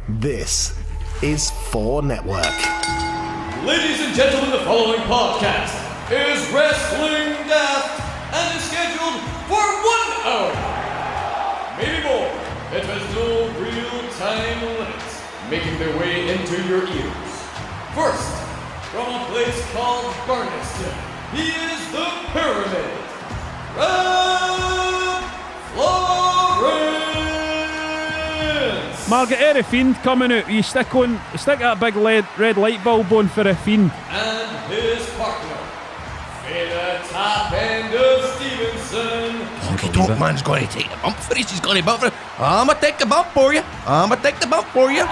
This is 4 Network. Ladies and gentlemen, the following podcast is Wrestling Daft and is scheduled for 1 hour. Maybe more. It has no real time limits, making their way into your ears. First, from a place called Barneston, he is the Pyramid. Rab Florence! Margaret, a Fiend coming out. You stick that big red light bulb on for a Fiend. And his partner, the top end of Stevenson. Honky Tonk Man's going to take the bump for us. He's going to bump for it. I'm going to take the bump for you.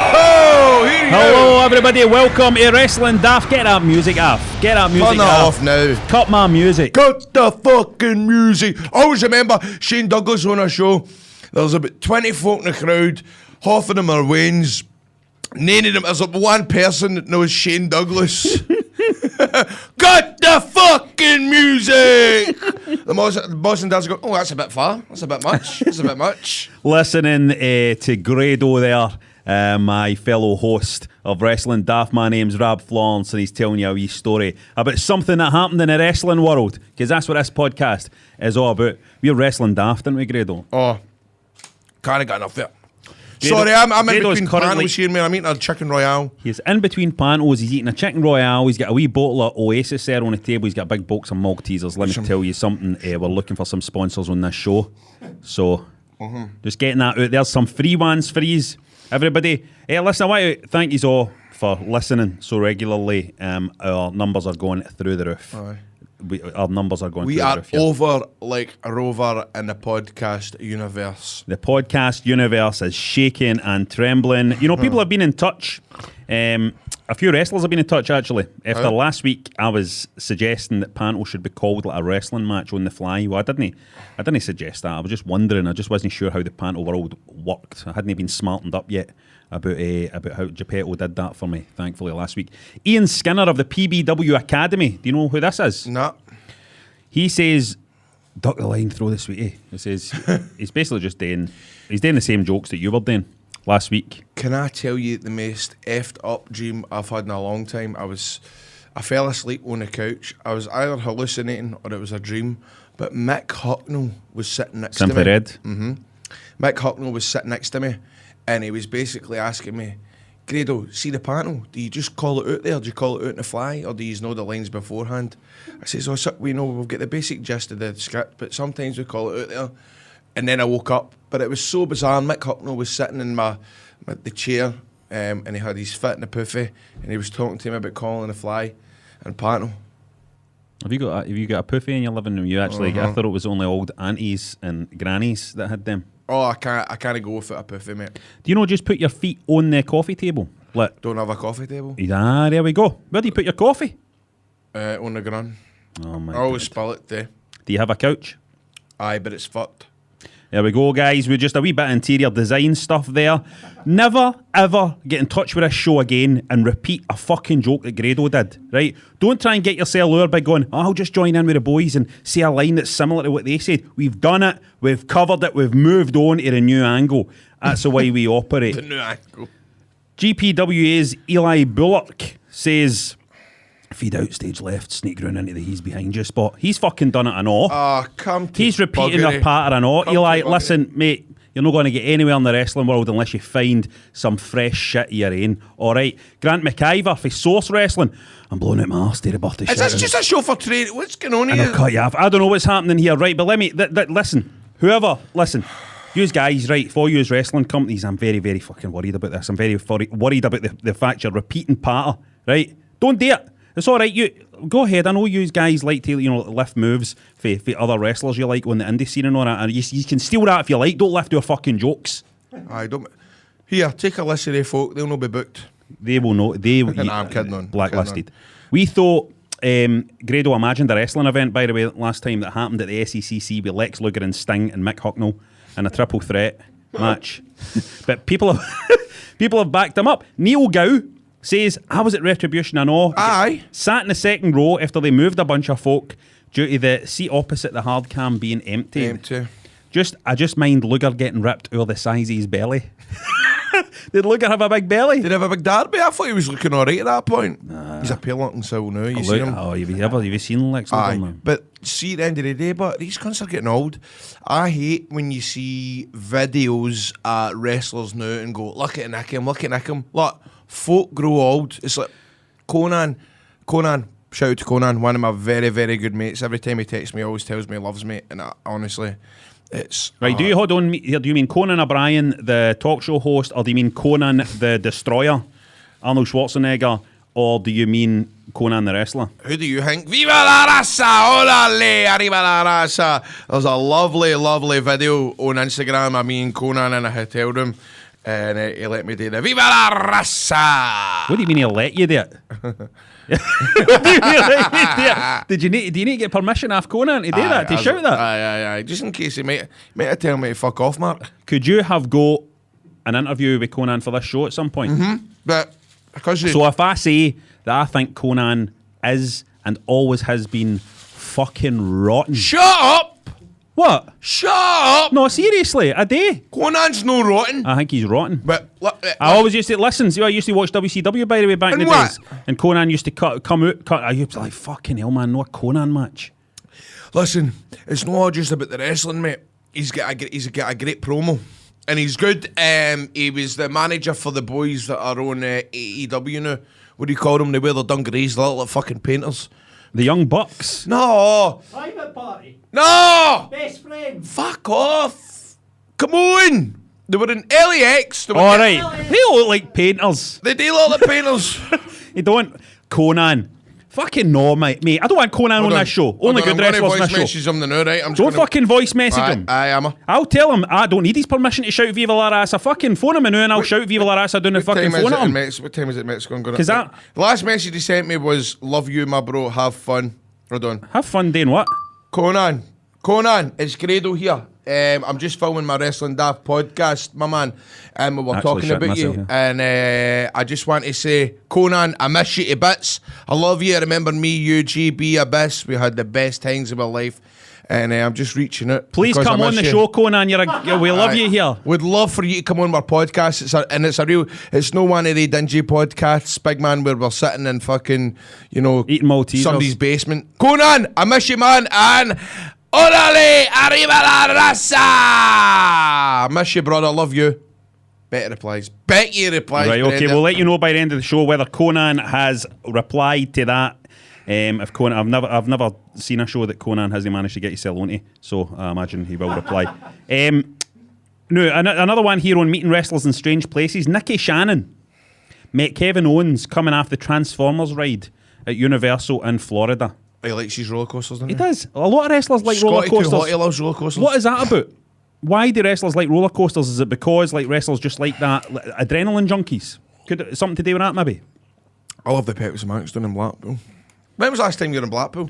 Oh, here you go. Hello, everybody. Welcome to Wrestling Daft. Get that music off. Turn that off now. Cut my music. Cut the fucking music. I always remember Shane Douglas on a show. There was about 20 folk in the crowd. Half of them are Waynes. None of them. There's like one person that knows Shane Douglas. Cut the fucking music. The boss and dads go, oh, that's a bit far. That's a bit much. Listening to Grado there. My fellow host of Wrestling Daft. My name's Rab Florence, and he's telling you a wee story about something that happened in the wrestling world, because that's what this podcast is all about. We're Wrestling Daft, aren't we, Grado? Oh, can't get enough there. Sorry, I'm in Grado's between panels here, man. I'm eating a chicken royale. He's in between panels. He's eating a chicken royale. He's got a wee bottle of Oasis there on the table. He's got a big box of Maltesers. Let me tell you something. We're looking for some sponsors on this show. So, just getting that out. There's some free ones for yous. Everybody, listen, I want to thank you all for listening so regularly. Our numbers are going through the roof. Our numbers are going through the roof. We are over like a rover in the podcast universe. The podcast universe is shaking and trembling. You know, people have been in touch. A few wrestlers have been in touch, actually. After last week, I was suggesting that Panto should be called like a wrestling match on the fly. Well, I didn't suggest that. I was just wondering. I just wasn't sure how the Panto world worked. I hadn't been smartened up yet about how Geppetto did that for me, thankfully, last week. Ian Skinner of the PBW Academy. Do you know who this is? No. He says, duck the line, throw the sweetie. He says, he's basically just doing the same jokes that you were doing last week. Can I tell you the most effed up dream I've had in a long time? I fell asleep on the couch. I was either hallucinating or it was a dream. But Mick Hucknall was sitting next to me. Simply Red. Mm-hmm. Mick Hucknall was sitting next to me, and he was basically asking me, Grado, see the panel? Do you just call it out there? Do you call it out in the fly? Or do you know the lines beforehand? I says, we know we've got the basic gist of the script, but sometimes we call it out there. And then I woke up, but it was so bizarre. Mick Hucknall was sitting in the chair, and he had his foot in the puffy, and he was talking to him about calling the fly and panel. Have you got a puffy in your living room? You actually, I thought it was only old aunties and grannies that had them. Oh, I can't go without a puffy, mate. Do you know just put your feet on the coffee table? Don't have a coffee table. Ah, there we go. Where do you put your coffee? On the ground. Oh my! I always spill it there. Do you have a couch? Aye, but it's fucked. There we go, guys. We're just a wee bit of interior design stuff there. Never, ever get in touch with this show again and repeat a fucking joke that Grado did, right? Don't try and get yourself lured by going, I'll just join in with the boys and say a line that's similar to what they said. We've done it. We've covered it. We've moved on to a new angle. That's the way we operate. The new angle. GPWA's Eli Bullock says, feed out stage left, sneak round into the he's behind you spot. He's fucking done it and all. He's repeating a pattern and all. Eli, listen, mate, you're not going to get anywhere in the wrestling world unless you find some fresh shit of your own. All right. Grant McIver for Source Wrestling. I'm blowing out my arse to the butter shit. Is this just a show for training? What's going on here? I'll cut you off. I don't know what's happening here, right? But let me, listen, listen. Yous guys, right, for yous wrestling companies, I'm very, very fucking worried about this. I'm very worried about the fact you're repeating patter, right? Don't do it. It's all right. You go ahead. I know you guys like to, lift moves for other wrestlers you like on the indie scene and all that. And you can steal that if you like. Don't lift your fucking jokes. I don't. Here, take a listen to folk. They'll not be booked. They will not. I'm kidding on. Blacklisted. We thought Grado imagined a wrestling event, by the way, last time that happened at the SECC with Lex Luger and Sting and Mick Hucknall in a triple threat match. But people have backed him up. Neil Gow says, I was at Retribution and all. Aye. Sat in the second row after they moved a bunch of folk due to the seat opposite the hard cam being empty. I just mind Luger getting ripped over the size of his belly. Did Luger have a big belly? Did he have a big derby? I thought he was looking alright at that point. He's a pale looking soul now. You seen him? Oh, have you seen Lex Luger now? But see, at the end of the day, but these cunts are getting old. I hate when you see videos at wrestlers now and go, look at Nick him. Look, folk grow old. It's like Conan, shout out to Conan, one of my very, very good mates. Every time he texts me, he always tells me he loves me. And honestly, it's... Right, do you hold on here? Do you mean Conan O'Brien, the talk show host, or do you mean Conan the Destroyer, Arnold Schwarzenegger, or do you mean Conan the wrestler? Who do you think? Viva la raza! Olale! Arriba la raza! There's a lovely, lovely video on Instagram of me and Conan in a hotel room, and he let me do the Viva la raza! What do you mean he let you do it? What do you mean he let you do it? Do you need to get permission off Conan to do that, to shout that? Aye. Just in case he might have tell me to fuck off, Mark. Could you have got an interview with Conan for this show at some point? Mm-hmm. But because so if I say that I think Conan is and always has been fucking rotten. Shut up! What? Shut up! No, seriously, a day. Conan's no rotten. I think he's rotten. But I always used to listen. See, I used to watch WCW by the way back in the days, and Conan used to come out. I used to be like, fucking hell, man, no Conan match. Listen, it's not all just about the wrestling, mate. He's got a great promo, and he's good. He was the manager for the boys that are on AEW now. What do you call them? They wear their dungarees, they look like fucking painters. The Young Bucks. No. Private party. No. Best friend. Fuck off. Come on. They were in LAX. All right. They all look like painters. They do look like painters. You don't. Conan. Fucking no, mate. I don't want Conan on this show. Only good wrestlers on this show. Message him now, right? Don't fucking voice message him. I am. I'll tell him I don't need his permission to shout Viva la Raza. Fucking phone him now and I'll shout Viva la Raza down the fucking phone at him. What time is it Mexico? Because the last message he sent me was, love you, my bro, have fun. Hold on. Have fun doing what? Conan, it's Grado here. I'm just filming my Wrestling Daft podcast, my man. And we were Actually talking about you. Yeah. And I just want to say, Conan, I miss you to bits. I love you. I remember me, you, GB, Abyss. We had the best times of our life. And I'm just reaching out. Please come on the show, Conan. We love you here. Would love for you to come on our podcast. It's no one of the dingy podcasts, big man, where we're sitting in fucking, eating Maltesers. Somebody's basement. Conan, I miss you, man. And orale, arriba la raza. I miss you, brother. Love you. Better replies. Bet you replies. Right, okay. We'll let you know by the end of the show whether Conan has replied to that. If Conan, I've never seen a show that Conan hasn't managed to get himself onto, so I imagine he will reply. Another one here on meeting wrestlers in strange places. Nicky Shannon met Kevin Owens coming off the Transformers ride at Universal in Florida. He likes his roller coasters, doesn't he? He does. A lot of wrestlers like roller coasters. He loves roller coasters. What is that about? Why do wrestlers like roller coasters? Is it because wrestlers just like that, adrenaline junkies? Could something to do with that maybe? I love the Pepsi Max down in Blackpool. When was the last time you were in Blackpool?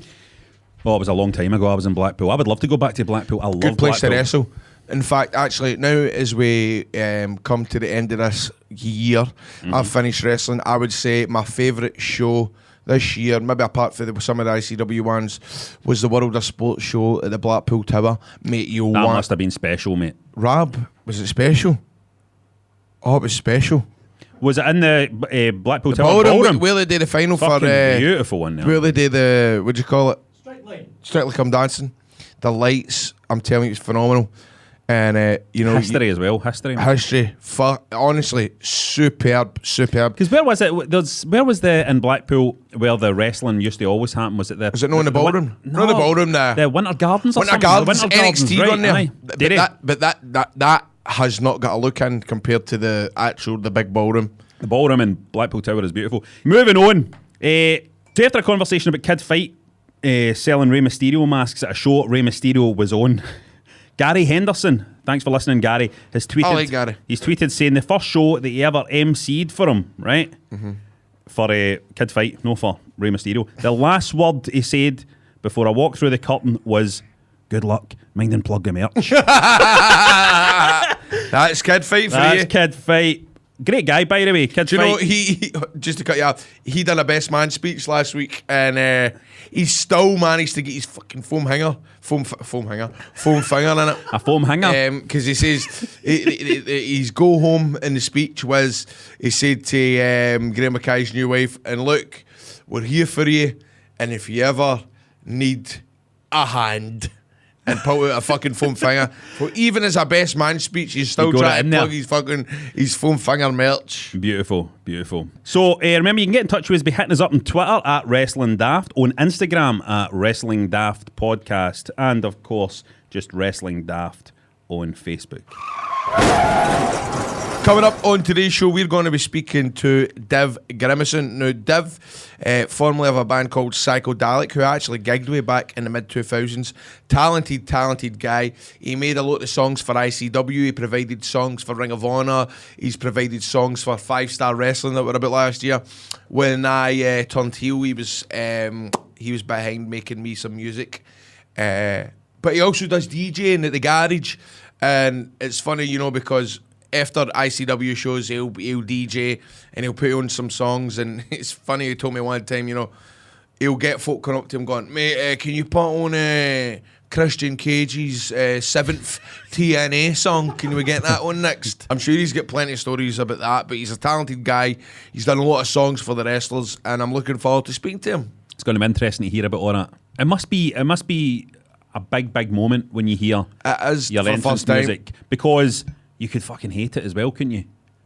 Oh, it was a long time ago. I was in Blackpool. I would love to go back to Blackpool. I love Good place Blackpool. to wrestle. In fact, actually, now as we come to the end of this year, I've finished wrestling. I would say my favourite show this year, maybe apart from some of the ICW ones, was the World of Sports show at the Blackpool Tower. Mate, that must have been special, mate. Rab, was it special? Oh, it was special. Was it in the Blackpool Tower ballroom? Where they did the final fucking for... beautiful one. Where they did the... What do you call it? Strictly Come Dancing. The lights, I'm telling you, it's phenomenal. And, history as well. History. Honestly, superb. Because where was it? Where was in Blackpool where the wrestling used to always happen? Was it the... Was it not in the ballroom? No, not the ballroom, the Winter Gardens or Winter something? Gardens, Winter NXT Gardens, run there. Aye. But that has not got a look in compared to the big ballroom. The ballroom in Blackpool Tower is beautiful. Moving on. So after a conversation about Kid Fight selling Rey Mysterio masks at a show Rey Mysterio was on, Gary Henderson, thanks for listening, Gary, has tweeted. I like Gary. He's tweeted saying the first show that he ever MC'd for him, right? Mm-hmm. For Kid Fight, no, for Rey Mysterio. The last word he said before I walked through the curtain was, "Good luck, mind and plug the merch." That's Kid Fight for you. That's Kid Fight. Great guy, by the way. Kid Do you know, fight. he just to cut you off, he done a best man speech last week, and he still managed to get his fucking foam finger in it. A foam hanger. Because he says his go home in the speech was, he said to Graham Mackay's new wife, and look, we're here for you, and if you ever need a hand, and pull out a fucking foam finger. Well, even as a best man speech, he's still trying to plug his foam finger merch. Beautiful, beautiful. So remember, you can get in touch with us by hitting us up on Twitter at Wrestling Daft, on Instagram at Wrestling Daft Podcast, and of course, just Wrestling Daft on Facebook. Coming up on today's show, we're going to be speaking to Dev Grimason. Now, Dev, formerly of a band called Psychedelic, who I actually gigged with back in the mid-2000s. Talented guy. He made a lot of songs for ICW. He provided songs for Ring of Honor. He's provided songs for 5-Star Wrestling that were about last year. When I turned heel, he was behind making me some music. But he also does DJing at the garage. And it's funny, you know, because after ICW shows, he'll DJ and he'll put on some songs. And it's funny, he told me one time, you know, he'll get folk coming up to him going, mate, can you put on Christian Cage's 7th TNA song? Can we get that on next? I'm sure he's got plenty of stories about that, but he's a talented guy. He's done a lot of songs for the wrestlers, and I'm looking forward to speaking to him. It's going to be interesting to hear about all that. It must be a big moment when you hear your entrance music, because you could fucking hate it as well, couldn't you?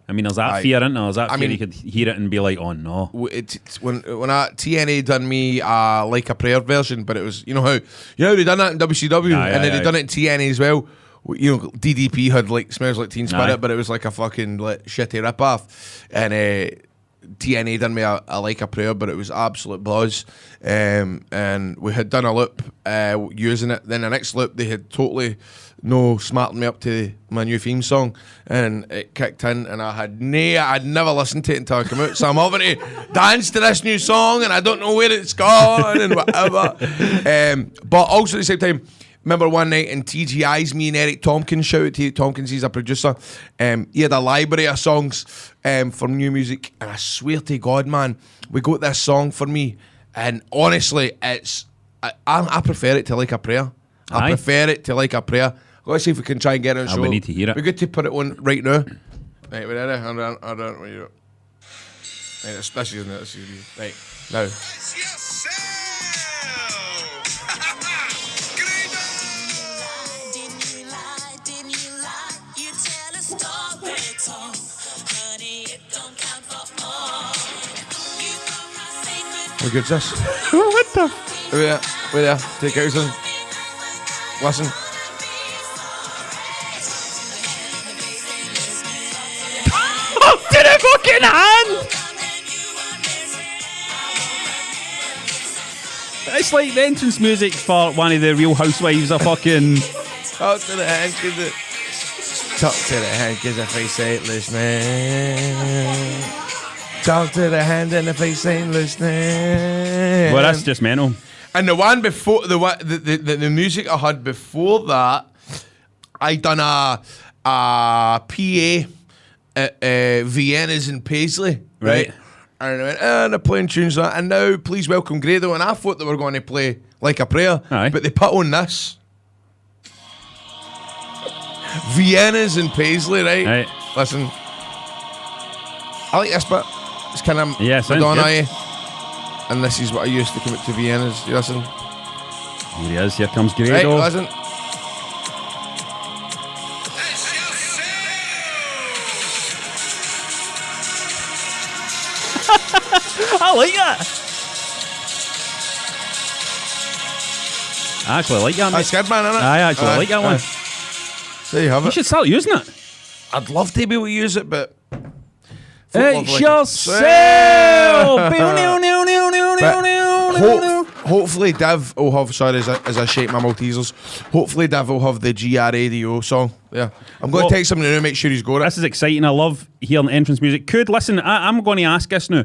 I mean, there's that fear, isn't there? There's that fear you could hear it and be like, oh no. When TNA done me Like a Prayer version, but it was, you know how they done that in WCW, and then they done it in TNA as well. You know, DDP had like Smells Like Teen Spirit, but it was like a fucking shitty rip-off. And TNA done me a Like a Prayer, but it was absolute buzz. And we had done a loop using it. Then the next loop, they had totally smartened me up to my new theme song, and it kicked in, and I'd never listened to it until I came out. So I'm having to dance to this new song, and I don't know where it's gone and whatever. But also at the same time, remember one night in TGI's, me and Eric Tompkins, shout out to Eric Tompkins, he's a producer. He had a library of songs for new music, and I swear to God, man, we got this song for me, and honestly, I prefer it to Like a Prayer. I prefer it to Like a Prayer. Let's see if we can try and get it on show. We need to hear it. We're good to put it on right now. Right, we're ready. Hold on. What are you doing? Right, this isn't it. This is right now. How good's this? What the? Wait there. Take it out. Listen. To the fucking hand! It's like the entrance music for one of the Real Housewives of fucking... Talk to the hand, cause the face ain't listening. Talk to the hand and the face ain't listening. Well, that's just mental. And the one before, the music I had before that, I done a PA at Vienna's in Paisley, right? And I went, they're playing tunes like that. And now, please welcome Grado. And I thought they were going to play Like a Prayer, but they put on this. Vienna's in Paisley, right? Listen, I like this bit. It's kind of Madonna, and this is what I used to come up to Vienna's. You listen. Here he is. Here comes Grado. Right, listen. I like that. I actually like that, mate. That's good, man, isn't it? I actually like that one. There you have it. You should start using it. I'd love to be able to use it, but... It's yourself! Hopefully Dev will have, sorry as I shake my Maltesers, hopefully Dev will have the GR Radio song. Yeah. I'm going to text him now and make sure he's got it. This is exciting. I love hearing entrance music. I'm going to ask this now.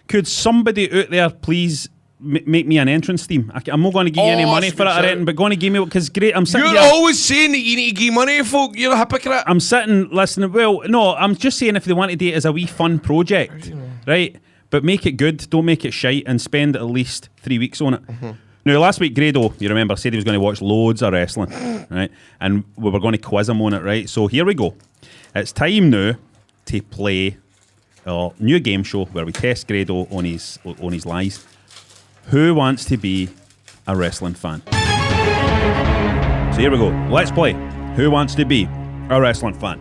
Could somebody out there please make me an entrance theme. I'm not going to give you any money for it or anything, but going to give me, because great, I'm sitting You're here. always saying that you need to give money to folk. You're a hypocrite. I'm sitting listening. Well, no, I'm just saying if they want to do it as a wee fun project, right? But make it good. Don't make it shite, and spend at least 3 weeks on it. Now, last week, Grado, you remember, said he was going to watch loads of wrestling, right? And we were going to quiz him on it, right? So here we go. It's time now to play our new game show where we test Grado on his lies. Who wants to be a wrestling fan? So here we go. Let's play. Who wants to be a wrestling fan?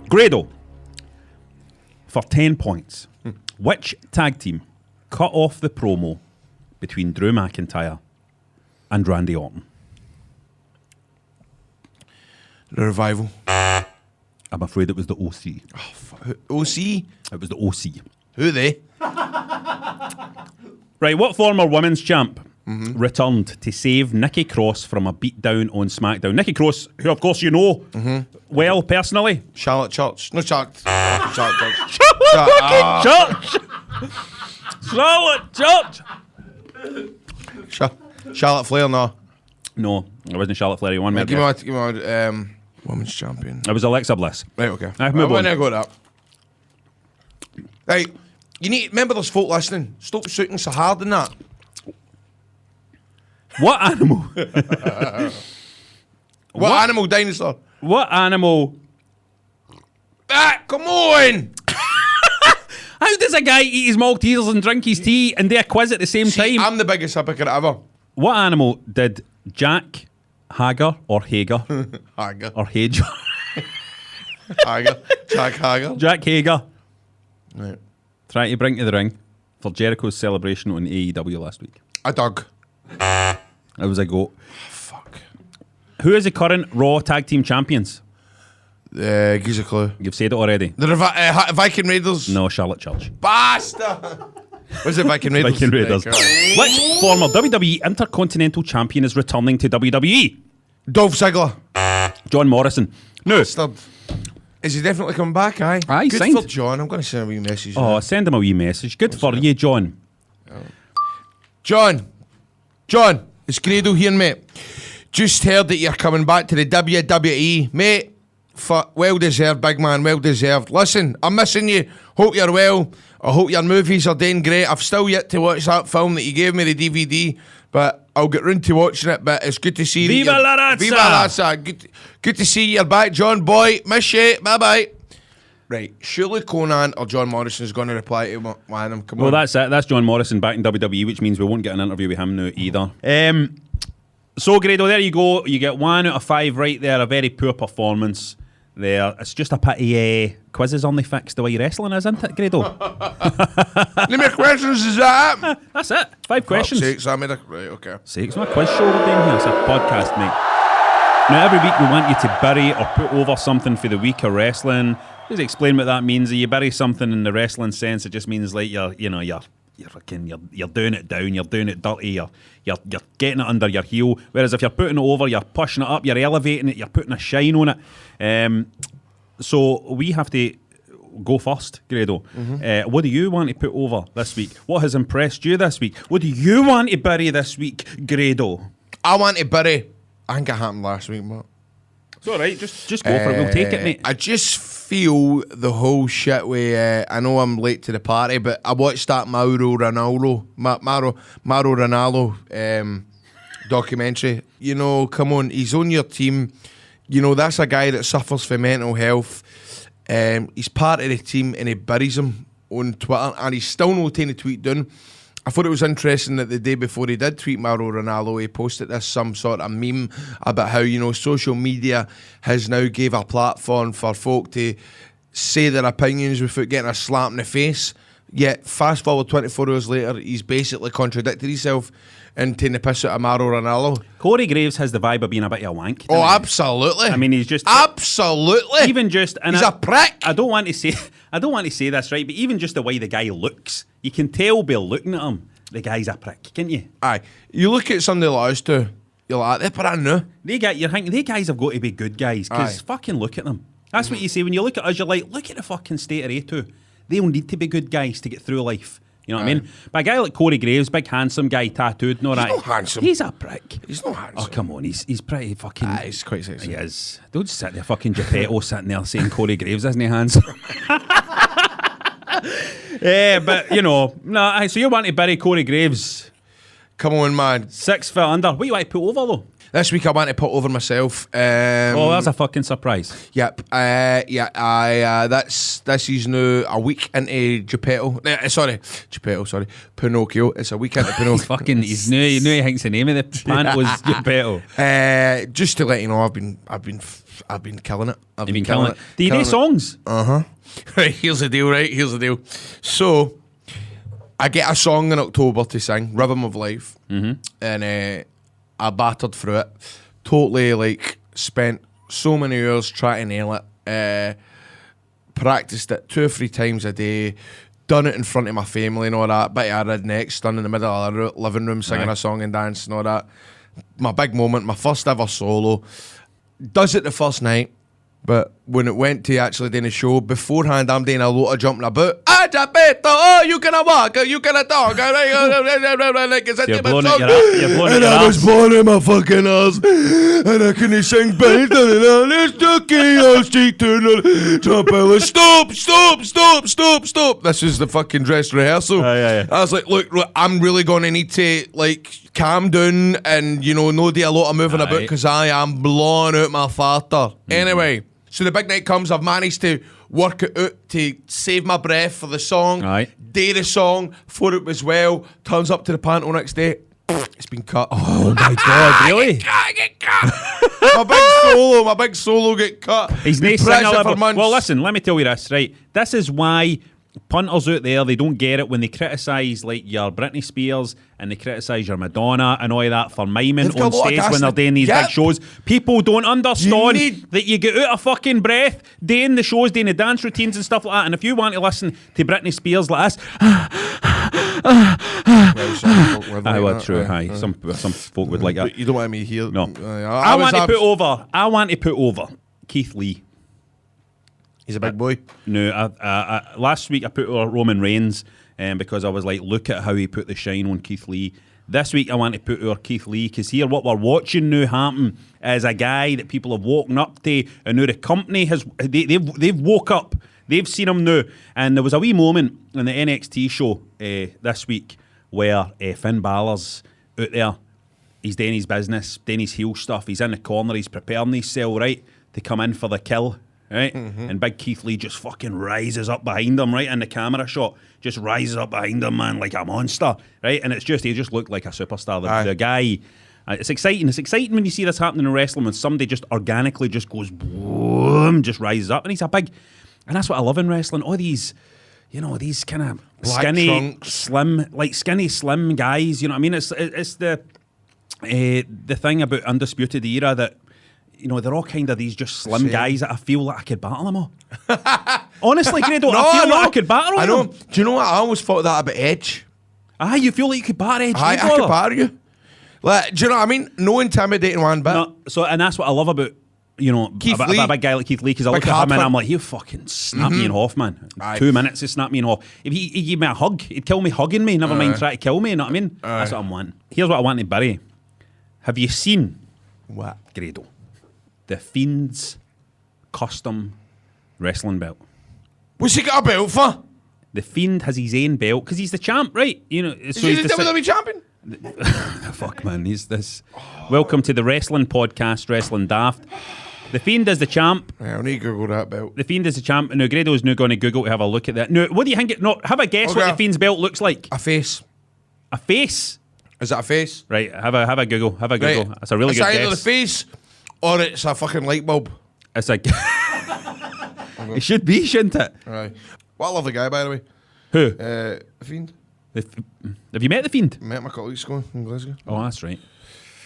Grado, for 10 points, which tag team cut off the promo between Drew McIntyre and Randy Orton? The Revival. I'm afraid it was the OC. OC? It was the OC. Who are they? Right, what former women's champ returned to save Nikki Cross from a beatdown on SmackDown? Nikki Cross, who of course you know well personally. Charlotte Church. No, Charlotte Church. Church! Charlotte Church! Charlotte Flair, no. No, it wasn't Charlotte Flair. You won me. Give me one, women's champion. It was Alexa Bliss. Right, okay. I've moved on. I go with that. Right, you need remember there's folk listening. Stop shooting so hard in that. What animal? What animal dinosaur? What animal? Ah, come on! How does a guy eat his Maltesers and drink his tea and do a quiz at the same time? I'm the biggest hypocrite ever. What animal did Jack Hager or Hager Hager. or Hager? Hager. Jack Hager. Jack Hager Right. trying to bring to the ring for Jericho's celebration on AEW last week? A dog. It was a goat. Fuck. Who is the current Raw Tag Team Champions? Gives a clue. You've said it already. The Viking Raiders. No, Charlotte Church. Bastard. Was it Viking Raiders? Viking Raiders. Which former WWE Intercontinental Champion is returning to WWE? Dolph Ziggler. John Morrison. No. Bastard. Is he definitely coming back? Aye. Aye, Good signed. for John. I'm going to send him a wee message. Oh, now. send him a wee message. Good for you, John. John, it's Grado here, mate. Just heard that you're coming back to the WWE, mate. Well deserved, big man, well deserved. Listen, I'm missing you. Hope you're well. I hope your movies are doing great. I've still yet to watch that film that you gave me, the DVD, but I'll get round to watching it. But it's good to see you. Viva la razza! Viva la razza. Good to see you're back, John. Boy, miss you. Bye-bye. Right, surely Conan or John Morrison is going to reply to one of them. Come Well, on. that's it. That's John Morrison back in WWE, which means we won't get an interview with him now either. So, Grado, there you go. You get 1 out of 5 right there. A very poor performance there. It's just a pity quizzes only fixed the way wrestling is, isn't it, Grado? How many questions is that? That's it. 5 questions. Sakes, I made a... Right, okay. It's not a quiz show we're doing here. It's a podcast, mate. Now, every week we want you to bury or put over something for the week of wrestling. Just explain what that means. You bury something in the wrestling sense, it just means like you're doing it down, you're doing it dirty, you're getting it under your heel. Whereas if you're putting it over, you're pushing it up, you're elevating it, you're putting a shine on it. So we have to go first, Grado. What do you want to put over this week? What has impressed you this week? What do you want to bury this week, Grado? I want to bury... I think it happened last week, but... It's all right. Just go for it. We'll take it, mate. I just feel the whole shit with... I know I'm late to the party, but I watched that Mauro Ronaldo documentary. You know, come on, he's on your team. You know, that's a guy that suffers from mental health. He's part of the team and he buries him on Twitter and he's still not taking a tweet down. I thought it was interesting that the day before he did tweet Mauro Ronaldo, he posted some sort of meme about how, you know, social media has now gave a platform for folk to say their opinions without getting a slap in the face. Yet, fast forward 24 hours later, he's basically contradicted himself and taking the piss out of Mauro Ronaldo. Corey Graves has the vibe of being a bit of a wank. Oh, doesn't he? absolutely. I mean, he's just... Absolutely. Even just... And he's a prick. I don't want to say this, right, but even just the way the guy looks, you can tell by looking at him, the guy's a prick, can't you? Aye. You look at somebody like us too, you're like, they're brand new. You're thinking, they guys have got to be good guys, because fucking look at them. That's what you say. When you look at us, you're like, look at the fucking state of A2. They'll need to be good guys to get through life. You know what I mean? But a guy like Corey Graves, big handsome guy, tattooed and all that. not handsome. He's a prick. He's not handsome. Oh, come on. He's pretty fucking... He's quite sexy. He is. Don't just sit there fucking Geppetto sitting there saying Corey Graves isn't he handsome? Yeah, but, you know, no, so you want to bury Corey Graves. Come on, man. 6 foot under. What do you want to put over, though? This week I want to put over myself. Oh, that's a fucking surprise. Yep. This is now a week into Geppetto. Geppetto. Sorry, Pinocchio. It's a week into Pinocchio. He's new. He thinks the name of the plant was Geppetto. Just to let you know, I've been killing it. You've been killing it. Do you know songs? Right. Here's the deal. So I get a song in October to sing, Rhythm of Life, and I battered through it. Totally spent so many hours trying to nail it. Practiced it 2 or 3 times a day. Done it in front of my family and all that. Bit of a redneck, stood in the middle of the living room singing a song and dancing and all that. My big moment, my first ever solo. Does it the first night. But when it went to actually doing a show, beforehand I'm doing a lot of jumping about. Oh, you can walk, you can talk. You're blowing it your And I was born in my fucking ass. And I couldn't sing bass. Stop. This is the fucking dress rehearsal. Yeah. I was like, look, I'm really going to need to calm down and, no do a lot of moving about because I am blowing out my farter. Anyway, so the big night comes. I've managed to work it out to save my breath for the song. Do the song for it as well. Turns up to the panto next day. It's been cut. Oh my God, really? I get cut. my big solo get cut. He's Been nice pressure for months. Well, listen, let me tell you this, right? This is why punters out there, they don't get it when they criticise your Britney Spears and they criticise your Madonna and all of that for miming on stage when they're doing these big shows. People don't understand that you get out of fucking breath doing the shows, doing the dance routines and stuff like that. And if you want to listen to Britney Spears like this, I would true. Aye, some folk would like that. But you don't want me here. No, I want to put over Keith Lee. He's a big boy. No, last week I put over Roman Reigns because I was like, look at how he put the shine on Keith Lee. This week I want to put over Keith Lee because here what we're watching now happen is a guy that people have woken up to, and now the company has they've woke up. They've seen him now, and there was a wee moment in the NXT show this week where Finn Balor's out there. He's doing his business, doing his heel stuff. He's in the corner. He's preparing himself right to come in for the kill. Right? And big Keith Lee just fucking rises up behind him, right? In the camera shot, just rises up behind him, man, like a monster, right? And he just looked like a superstar. The guy, it's exciting. It's exciting when you see this happening in wrestling, when somebody just organically just goes boom, just rises up. And he's a big, and that's what I love in wrestling. All these, these kind of skinny, slim guys. You know what I mean? It's the thing about Undisputed Era that, they're all kind of these just slim guys that I feel like I could battle them all. Honestly, Grado, I feel like I could battle them. Do you know what? I always thought that about Edge. You feel like you could batter Edge? I could batter you. Like, do you know what I mean? No intimidating one bit. No, and that's what I love about, Keith Lee. a big guy like Keith Lee, because I look at him and I'm like, he'll fucking snap me in half, man. 2 minutes to snap me in half. If he gave me a hug, he'd kill me hugging me, never mind try to kill me, you know what I mean? That's what I'm wanting. Here's what I want to bury. Have you seen what, Grado? The Fiend's custom wrestling belt. What's he got a belt for? The Fiend has his own belt because he's the champ, right? So he's the WWE champion? Fuck, man, he's this. Welcome to the wrestling podcast, Wrestling Daft. The Fiend is the champ. Yeah, I need to Google that belt. The Fiend is the champ. Now, Grado's now going to Google to have a look at that. Now, what do you think? Have a guess what the Fiend's belt looks like. A face. A face? Is that a face? Right, have a Google. Have a Google. That's a really good guess. It's either the face or it's a fucking light bulb. It's like... It should be, shouldn't it? Right. What a lovely guy, by the way. Who? The Fiend. Have you met the Fiend? Met my colleagues going in Glasgow. Oh, that's right.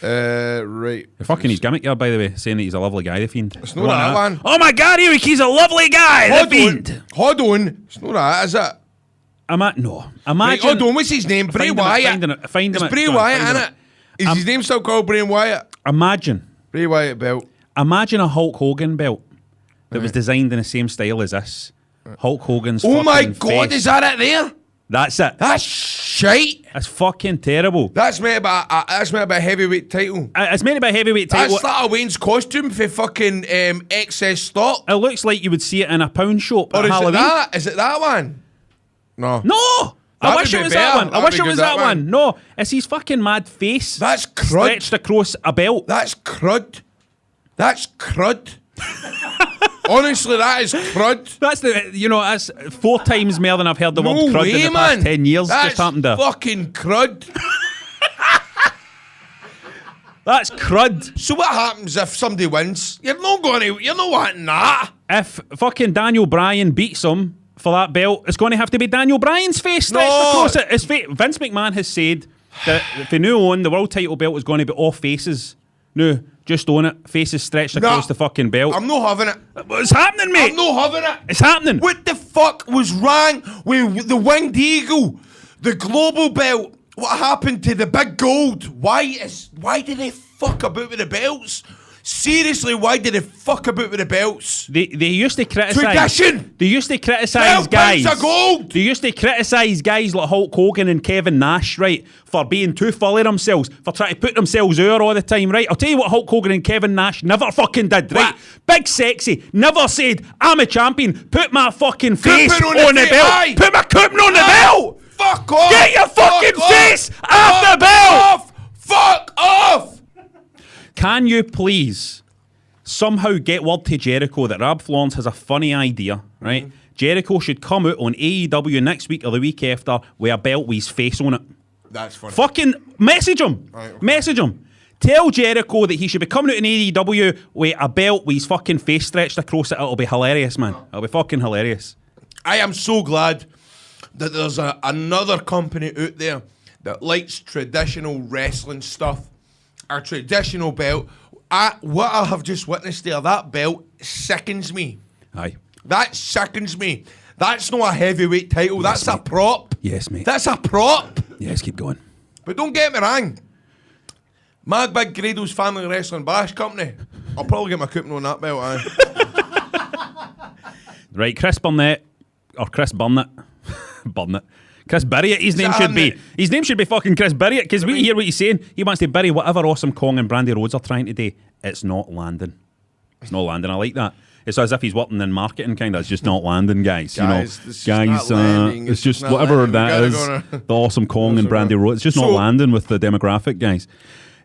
Right. You're fucking his gimmick here, by the way, saying that he's a lovely guy, the Fiend. It's not that one. Oh my God, Eric, he's a lovely guy, the Fiend. Hold on. It's not that, is it? Imagine. Right, hold on, what's his name? Bray Wyatt. It's Bray Wyatt, isn't it? Is his name still called Bray Wyatt? Imagine. Bray Wyatt belt. Imagine a Hulk Hogan belt that was designed in the same style as this. Hulk Hogan's Oh my fucking God, face. is that it there? That's it. That's shite. That's fucking terrible. That's meant to be a heavyweight title. It's meant to be a heavyweight title. That's like a Wayne's costume for fucking excess stock. It looks like you would see it in a pound shop Or at is Halloween. it that? Is it that one? No. No! I That wish would it be was that better. one. I That wish would it be was good, that that one. one. No, it's his fucking mad face. That's crud. Stretched across a belt. That's crud. That's crud. Honestly, that is crud. That's that's 4 times more than I've heard the No word crud way, in the past man. 10 years. That's Just happened to. fucking crud. That's crud. So what happens if somebody wins? You're not wanting that. If fucking Daniel Bryan beats him for that belt, it's going to have to be Daniel Bryan's face stretched No. across it. His face. Vince McMahon has said that if now on, the world title belt is going to be all faces. No, just on it. Faces stretched across the fucking belt. I'm not having it. What's happening, mate? I'm not having it. It's happening. What the fuck was wrong with the Winged Eagle? The global belt? What happened to the big gold? Why did they fuck about with the belts? Seriously, why did they fuck about with the belts? They used to criticise. Tradition! They used to criticise 12 guys. pints of gold! They used to criticise guys like Hulk Hogan and Kevin Nash, right, for being too full of themselves, for trying to put themselves over all the time, right? I'll tell you what Hulk Hogan and Kevin Nash never fucking did, right? What? Big Sexy never said, I'm a champion, put my fucking face Coupon on the belt. aye. Put my coupon on the belt! Fuck off! Get your fucking Fuck face off. off the belt! Off. Fuck off! Can you please somehow get word to Jericho that Rab Florence has a funny idea, right? Jericho should come out on AEW next week or the week after with a belt with his face on it. That's funny. Fucking message him. Right, okay. Message him. Tell Jericho that he should be coming out in AEW with a belt with his fucking face stretched across it. It'll be hilarious, man. It'll be fucking hilarious. I am so glad that there's another company out there that likes traditional wrestling stuff. Our traditional belt. What I have just witnessed there, that belt sickens me. Aye. That sickens me. That's not a heavyweight title. Yes, That's a mate. prop. Yes, mate. That's a prop. Yes, keep going. But don't get me wrong. My Big Grado's Family Wrestling Bash Company. I'll probably get my coupon on that belt, aye. Right, Chris Burnett. Or Chris Burnett. Burnett. Chris Berriott, his name should be. His name should be fucking Chris Berriott, because we hear what he's saying. He wants to bury whatever Awesome Kong and Brandy Rhodes are trying to do. It's not landing. It's not landing. I like that. It's as if he's working in marketing, kind of. It's just not landing, guys. Guys, you know, it's just not landing. it's It's just just not whatever landing. that We is. gotta go on. The Awesome Kong and Brandy Rhodes. It's just not So- landing with the demographic, guys.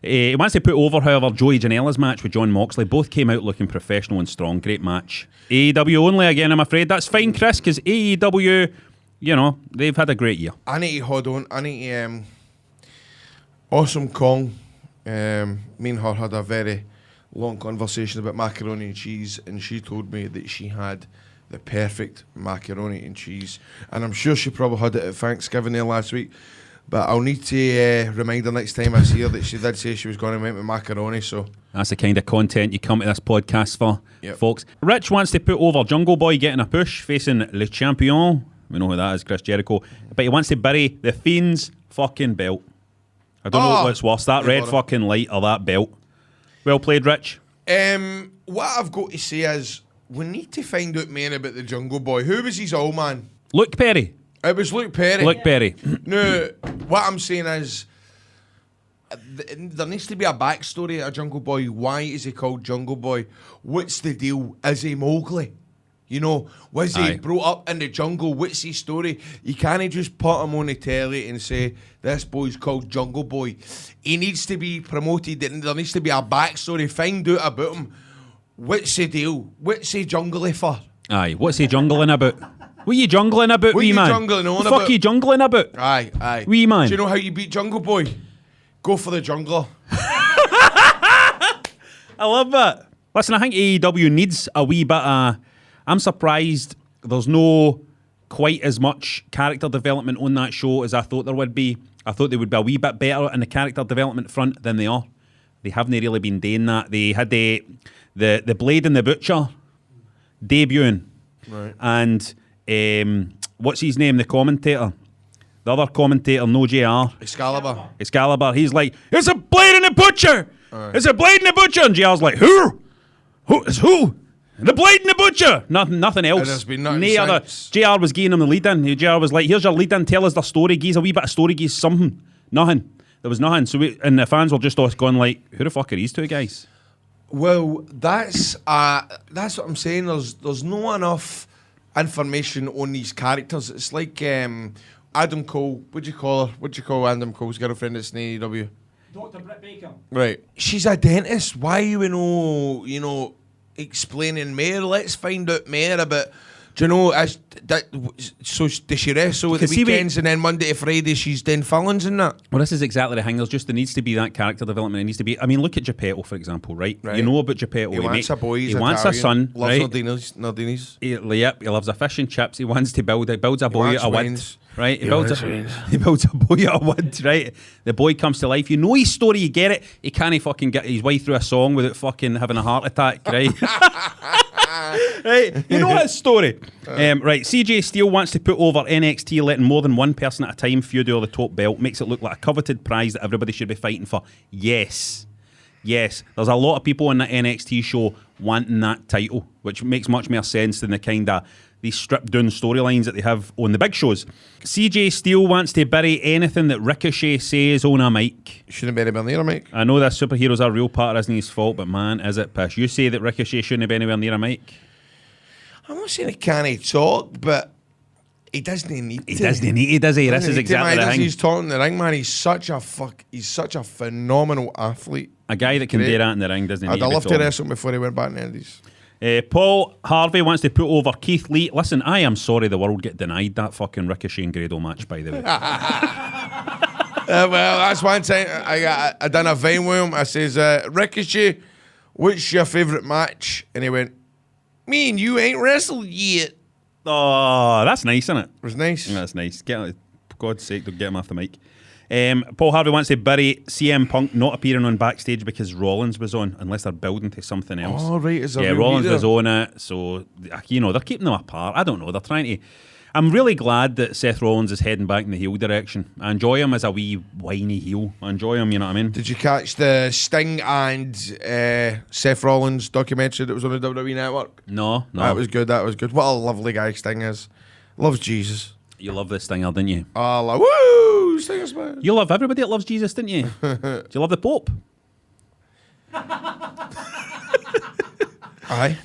He wants to put over, however, Joey Janela's match with John Moxley. Both came out looking professional and strong. Great match. AEW only again, I'm afraid. That's fine, Chris, because AEW, you know, they've had a great year. I need to hold on. I need to. Awesome Kong. Me and her had a very long conversation about macaroni and cheese, and she told me that she had the perfect macaroni and cheese. And I'm sure she probably had it at Thanksgiving there last week. But I'll need to remind her next time I see her that she did say she was going to make me macaroni. So That's the kind of content you come to this podcast for, Yep. folks. Rich wants to put over Jungle Boy getting a push, facing Le Champion. We know who that is, Chris Jericho. But he wants to bury the Fiend's fucking belt. I don't know what's worse, that red bother. fucking light or that belt. Well played, Rich. what I've got to say is we need to find out more about the Jungle Boy. Who was his old man? Luke Perry. It was Luke Perry. Luke Perry. No, what I'm saying is there needs to be a backstory of Jungle Boy. Why is he called Jungle Boy? What's the deal? Is he Mowgli? You know, was he Aye. brought up in the jungle? What's his story? You can't just put him on the telly and say, this boy's called Jungle Boy. He needs to be promoted. There needs to be a backstory. Find out about him. What's the deal? What's he jungling for? Aye, what's he jungling about? What are you jungling about, What wee you man? jungling on What the fuck about? are you jungling about? Aye, aye. Wee man. Do you know how you beat Jungle Boy? Go for the jungler. I love that. Listen, I think AEW needs a wee bit of... I'm surprised there's no quite as much character development on that show as I thought there would be. I thought they would be a wee bit better in the character development front than they are. They haven't really been doing that. They had the Blade and the Butcher debuting. Right. And what's his name, the commentator? The other commentator, no JR. Excalibur. He's like, it's a Blade and a Butcher! It's a Blade and a Butcher! And JR's like, who? Who is who? The Blade and the Butcher. Nothing else. And there's been nothing Nay other. since. JR was giving him the lead in. JR was like, here's your lead in, tell us the story, geez a wee bit of story, geez something. Nothing. There was nothing. So and the fans were just all going like, who the fuck are these two guys? Well, that's what I'm saying. There's no enough information on these characters. It's like Adam Cole. What do you call her? What do you call Adam Cole's girlfriend that's in AEW? Dr. Britt Baker. Right. She's a dentist. Why are we no, explaining more? Let's find out more about. Do you know? So does she wrestle at the weekends and then Monday to Friday she's doing fillings and that? Well, this is exactly the thing. There needs to be that character development. It needs to be. I mean, look at Geppetto, for example, right? You know about Geppetto. He wants a boy. He wants a son. Loves right? Nardinis. Yep. He loves a fish and chips. He wants to builds a boy out of wood. Right? He builds a boy out of wood. Right? The boy comes to life. You know his story. You get it. He can't fucking get his way through a song without fucking having a heart attack. Right? Right, you know his story. Right, CJ Steele wants to put over NXT, letting more than one person at a time feud over the top belt. Makes it look like a coveted prize that everybody should be fighting for. Yes, there's a lot of people on that NXT show wanting that title, which makes much more sense than the kind of these stripped down storylines that they have on the big shows. CJ Steele wants to bury anything that Ricochet says on a mic. Shouldn't bury him near a mic. I know that superheroes are real part, isn't his fault, but man, is it pish. You say that Ricochet shouldn't be anywhere near a mic? I'm not saying he can't talk, but he doesn't need to. He doesn't need to, does he? This is exactly the thing. He's talking in the ring, man. He's such a phenomenal athlete. A guy that can do that in the ring doesn't need to be I'd love to talking. wrestle him before he went back in the Indies. Paul Harvey wants to put over Keith Lee. Listen, I am sorry the world get denied that fucking Ricochet and Grado match, by the way. Well, that's one time I done a Vine with him. I says, Ricochet, what's your favourite match? And he went, me and you ain't wrestled yet. Oh, that's nice, isn't it? It was nice. That's nice. For God's sake, don't get him off the mic. Paul Harvey wants to bury CM Punk not appearing on backstage because Rollins was on, unless they're building to something else. Oh, right. Is there Rollins was on it, so, they're keeping them apart. I don't know. They're trying to... I'm really glad that Seth Rollins is heading back in the heel direction. I enjoy him as a wee whiny heel. I enjoy him, you know what I mean? Did you catch the Sting and Seth Rollins documentary that was on the WWE Network? No. That was good. What a lovely guy Sting is. Loves Jesus. You love this Stinger, didn't you? Oh, like, woo! Stinger's man. You love everybody that loves Jesus, didn't you? Do you love the Pope? Aye.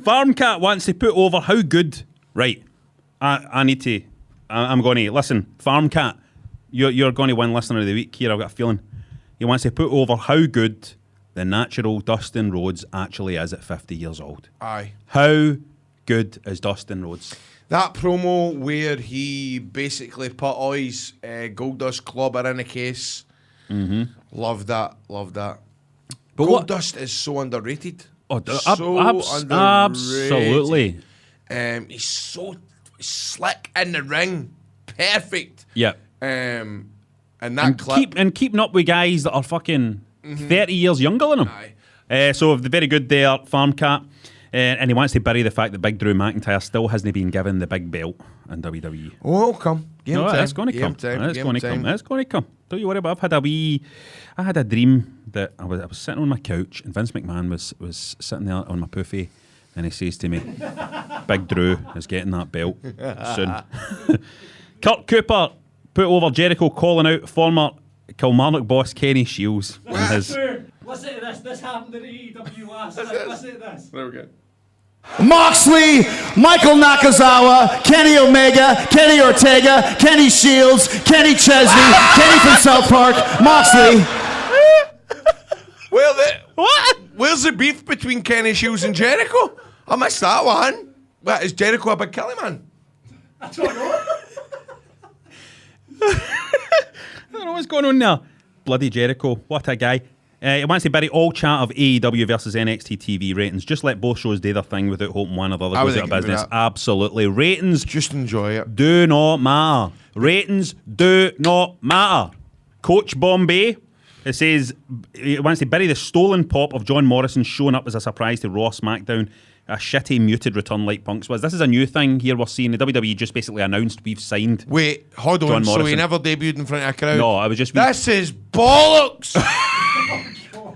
Farm Cat wants to put over how good... Right. I need to... I'm going to... Listen, Farm Cat, you're going to win Listener of the Week here, I've got a feeling. He wants to put over how good the natural Dustin Rhodes actually is at 50 years old. Aye. How good is Dustin Rhodes? That promo where he basically put all his Goldust clobber in a case. Mm-hmm. Love that. But Goldust is so underrated. Oh, underrated. absolutely. He's so slick in the ring. Perfect. Yeah. And that clip. Keeping up with guys that are fucking 30 years younger than him. Aye. So very good there, Farm Cat. And he wants to bury the fact that Big Drew McIntyre still hasn't been given the big belt in WWE. Oh, it'll come. It's going to come. It's going to come. Don't you worry about it. I had a dream that I was sitting on my couch and Vince McMahon was sitting there on my puffy and he says to me, Big Drew is getting that belt soon. Kurt Cooper put over Jericho calling out former Kilmarnock boss Kenny Shields. Listen to this. This happened in AEW last night. Listen to this. There we go. Moxley, Michael Nakazawa, Kenny Omega, Kenny Ortega, Kenny Shields, Kenny Chesney, Kenny from South Park, Moxley. What? Where's the beef between Kenny Shields and Jericho? I missed that one. What, is Jericho a big Kelly man? I don't know. I don't know what's going on there. Bloody Jericho, what a guy. He wants to bury all chat of AEW versus NXT TV ratings. Just let both shows do their thing without hoping one or the other goes out of business. Absolutely. Ratings Just enjoy it. do not matter. Ratings do not matter. Coach Bombay, it says he wants to bury the stolen pop of John Morrison showing up as a surprise to Raw SmackDown. A shitty muted return like Punk's was. This is a new thing here we're seeing. The WWE just basically announced we've signed. Wait, hold on. John So he Morrison. never debuted in front of a crowd? No, I was just... This is bollocks.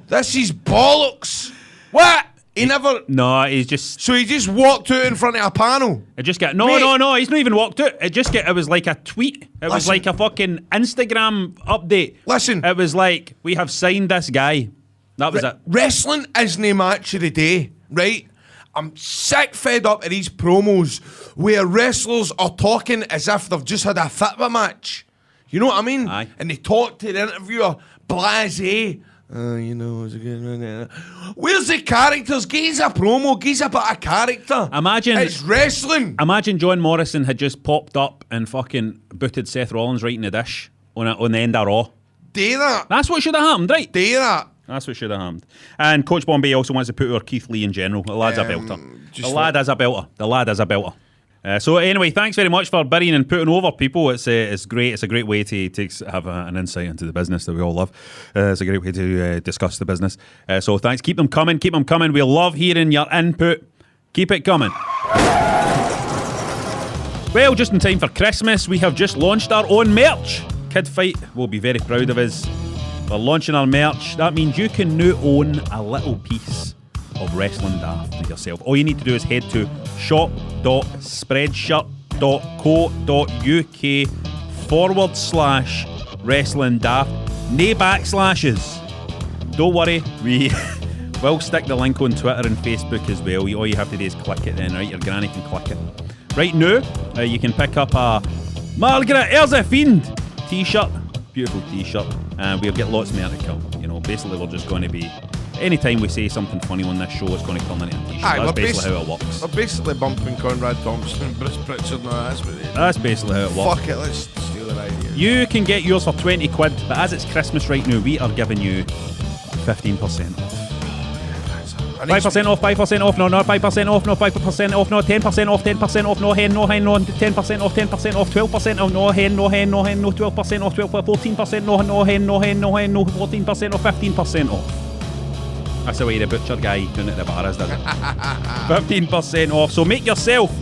This is bollocks. What? He never. No, he's just. So he just walked out in front of a panel. It just got Mate. no. He's not even walked out. It was like a tweet. It was Listen. like a fucking Instagram update. Listen. It was like, we have signed this guy. That was it. Wrestling isn't a match of the day, right? I'm sick fed up of these promos where wrestlers are talking as if they've just had a FITBA match. You know what I mean? Aye. And they talk to the interviewer, blasé. You know, it was a good one. Where's the characters? Give us a promo. Give us a bit of character. Imagine it's wrestling. Imagine John Morrison had just popped up and fucking booted Seth Rollins right in the dish on the end of Raw. Do that. That's what should have happened, right? Do that. That's what should have happened. And Coach Bombay also wants to put over Keith Lee in general. The lad's a belter. The lad is a belter. So anyway, thanks very much for burying and putting over people. It's great. It's a great way to have an insight into the business that we all love. It's a great way to discuss the business. So thanks. Keep them coming. We love hearing your input. Keep it coming. Well, just in time for Christmas, we have just launched our own merch. Kid Fight will be very proud of us. We're launching our merch. That means you can now own a little piece of Wrestling Daft yourself. All you need to do is head to shop.spreadshirt.co.uk/Wrestling Daft. No backslashes. Don't worry, we will stick the link on Twitter and Facebook as well. All you have to do is click it then, right? Your granny can click it. Right now, you can pick up a Margaret, there's a fiend t-shirt. Beautiful t-shirt. And we'll get lots more to come. You know, basically we're just going to be, anytime we say something funny on this show, it's going to come into a t-shirt. That's basically how it works. We're basically bumping Conrad Thompson and Bruce Pritchard. No, that's what it is. That's basically how it works. Fuck it, let's steal that idea. You can get yours for 20 quid, but as it's Christmas right now, we are giving you 15% off. 5% off, 5% off, no, not 5% off, no, 5% off, no, 10% off, 10% off, no hen, no, 10% off, 10% off, 12% off, no hen, no, 12% off, 14%, no, hen, no, 14% off, 15% off. That's the way the butcher guy doing it at the bars does it. 15% off, so make yourself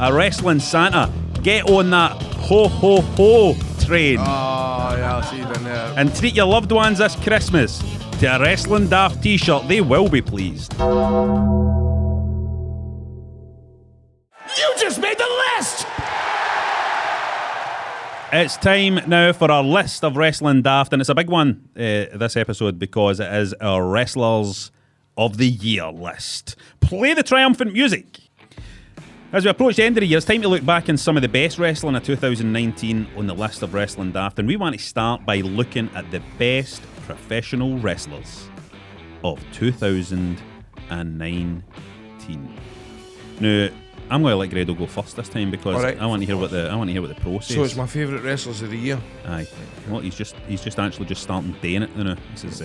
a wrestling Santa. Get on that ho-ho-ho train. Oh, yeah, I'll see you down there. And treat your loved ones this Christmas to a Wrestling Daft t-shirt. They will be pleased. You just made the list! It's time now for our list of Wrestling Daft, and it's a big one this episode because it is our Wrestlers of the Year list. Play the triumphant music. As we approach the end of the year, it's time to look back on some of the best wrestling of 2019 on the list of Wrestling Daft, and we want to start by looking at the best professional wrestlers of 2019. Now, I'm going to let Grado go first this time because right. I want to hear what the pro says. So it's my favourite wrestlers of the year. Aye. Well, he's just actually starting doing it now. This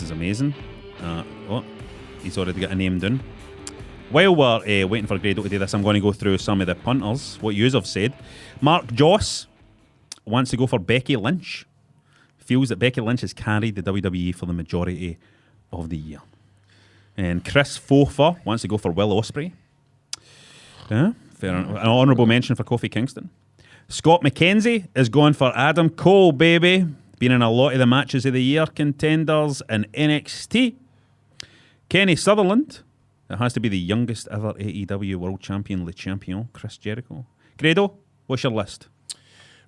is amazing. He's already got a name down. While we're waiting for Grado to do this, I'm going to go through some of the punters, what yous have said. Mark Joss wants to go for Becky Lynch. Feels that Becky Lynch has carried the WWE for the majority of the year. And Chris Fofer wants to go for Will Ospreay. Fair enough. An honourable mention for Kofi Kingston. Scott McKenzie is going for Adam Cole, baby. Been in a lot of the matches of the year contenders in NXT. Kenny Sutherland. It has to be the youngest ever AEW World Champion, Le Champion, Chris Jericho. Grado, what's your list?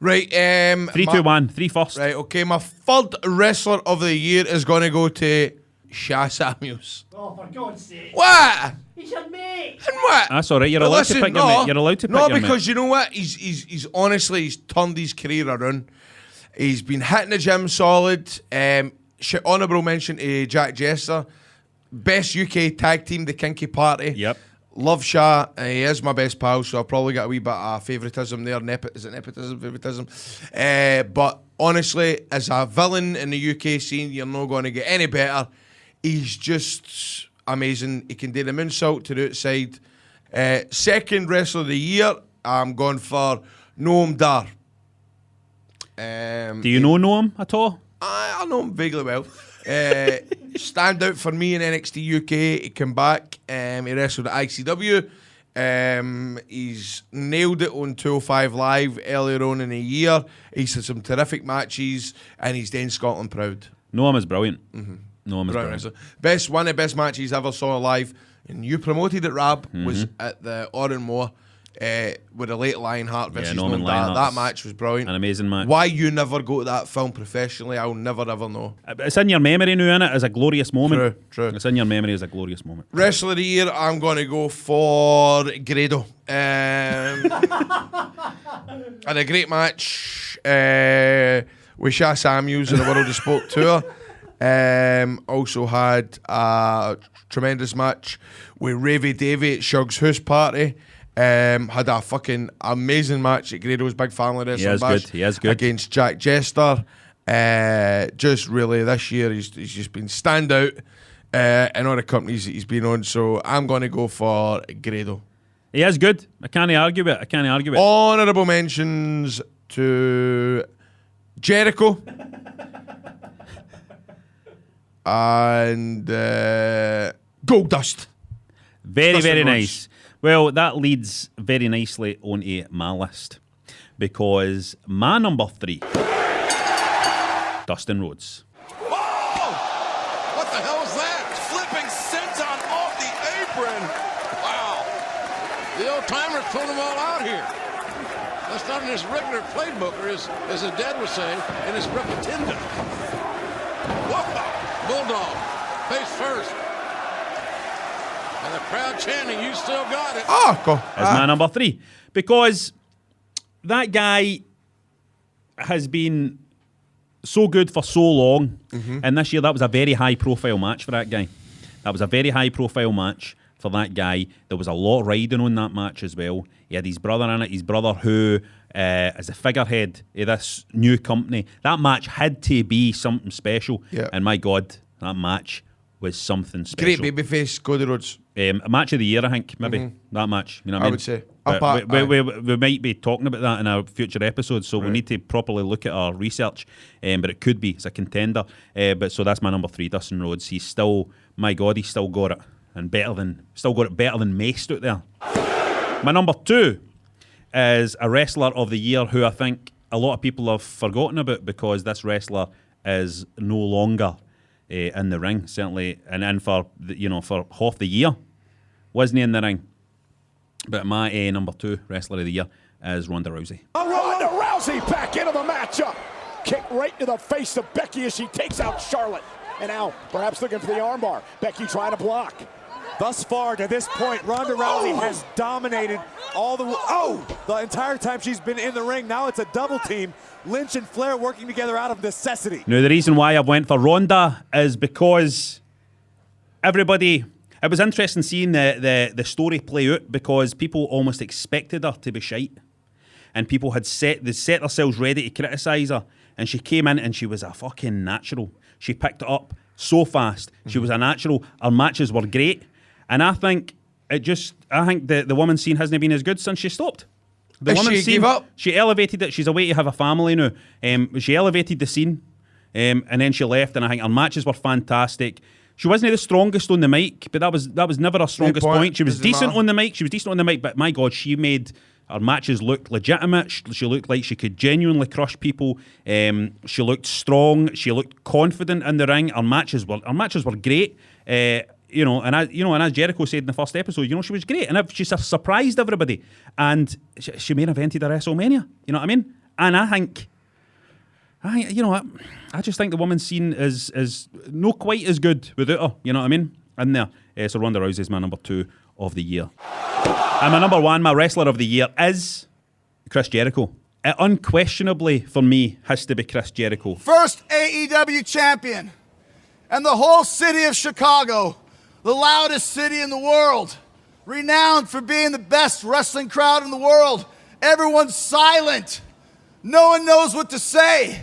Right, 3, 2, 1. 3 first. Right, okay, my third wrestler of the year is going to go to Sha Samuels. Oh, for God's sake. What? He's your mate. And what? That's all right. You're But allowed listen, to pick your mate. You're allowed to pick no, your because mate. you know what? He's honestly, he's turned his career around. He's been hitting the gym solid. Honourable mention to Jack Jester. Best UK tag team, the Kinky Party. Yep. Love Sha. He is my best pal, so I'll probably get a wee bit of favouritism there. Is it nepotism? Favouritism? But honestly, as a villain in the UK scene, you're not going to get any better. He's just amazing. He can do the moonsault to the outside. Second wrestler of the year, I'm going for Noam Dar. Do you know Noam at all? I know him vaguely well. Stand out for me in NXT UK. He came back. He wrestled at ICW. He's nailed it on 205 Live earlier on in the year. He's had some terrific matches, and he's done Scotland proud. Noam is brilliant. No, it was Brilliant brilliant. One of the best matches I ever saw live, and you promoted it, Rab, was at the Oran Moor with the late Lionheart versus Norman Noam Dar. Lionheart's That match was brilliant. an amazing match. Why you never go to that film professionally, I'll never ever know. It's in your memory now, innit? As a glorious moment. True. It's in your memory as a glorious moment. Wrestler of the Year, I'm going to go for Grado. And a great match with Sha Samuels in the World of Sport Tour. Also had a tremendous match with Ravy Davey at Shug's House Party. Had a fucking amazing match at Grado's Big Family Wrestling Bash. He is good. Against Jack Jester. Just really this year he's just been standout in all the companies that he's been on. So I'm going to go for Grado. He is good. I can't argue it. Honourable mentions to Jericho. And Goldust. Very nice. Well, that leads very nicely onto my list, because my number 3, Dustin Rhodes. Whoa! What the hell was that? Flipping senton off the apron. Wow. The old timers pulled them all out here. That's not in his regular playbook, or as the dad would say, in his repetenda. Whoa! Bulldog, face first. And the crowd chanting, you still got it. Oh, go. As my number 3, because that guy has been so good for so long, and this year that was a very high-profile match for that guy. That was a very high-profile match for that guy. There was a lot riding on that match as well. He had his brother in it, his brother who is a figurehead of this new company. That match had to be something special, and my God, that match was something special. Great babyface, Cody Rhodes. A match of the year, I think, maybe, that match. You know what I mean? would say. But we might be talking about that in a future episode, so we need to properly look at our research. But it could be, it's a contender. So that's my number 3, Dustin Rhodes. He's still, my God, he's still got it. And still got it better than Mace out there. My number 2 is a wrestler of the year who I think a lot of people have forgotten about, because this wrestler is no longer in the ring, certainly, and for for half the year wasn't he in the ring. But my number 2 wrestler of the year is Ronda Rousey. Ronda Rousey back into the matchup. Kick right to the face of Becky as she takes out Charlotte. And now, perhaps looking for the armbar. Becky trying to block. Thus far, to this point, Ronda Rousey has dominated the entire time she's been in the ring. Now it's a double team. Lynch and Flair working together out of necessity. Now, the reason why I went for Ronda is because everybody... It was interesting seeing the story play out, because people almost expected her to be shite. And people had set themselves ready to criticise her. And she came in and she was a fucking natural. She picked it up so fast. She was a natural. Her matches were great. And I think the women's scene hasn't been as good since she stopped. The women's scene, gave up? She elevated it. She's away to have a family now. She elevated the scene, and then she left. And I think her matches were fantastic. She wasn't the strongest on the mic, but that was never her strongest point. She was decent on the mic. But my God, she made her matches look legitimate. She looked like she could genuinely crush people. She looked strong. She looked confident in the ring. Her matches were great. And as Jericho said in the first episode, she was great, and she surprised everybody. And she main evented a WrestleMania. You know what I mean? And I just think the women's scene is not quite as good without her. You know what I mean? In there. So Ronda Rousey is my number 2 of the year. And my number 1, my wrestler of the year, is Chris Jericho. It unquestionably, for me, has to be Chris Jericho. First AEW champion. And the whole city of Chicago, the loudest city in the world, renowned for being the best wrestling crowd in the world. Everyone's silent. No one knows what to say,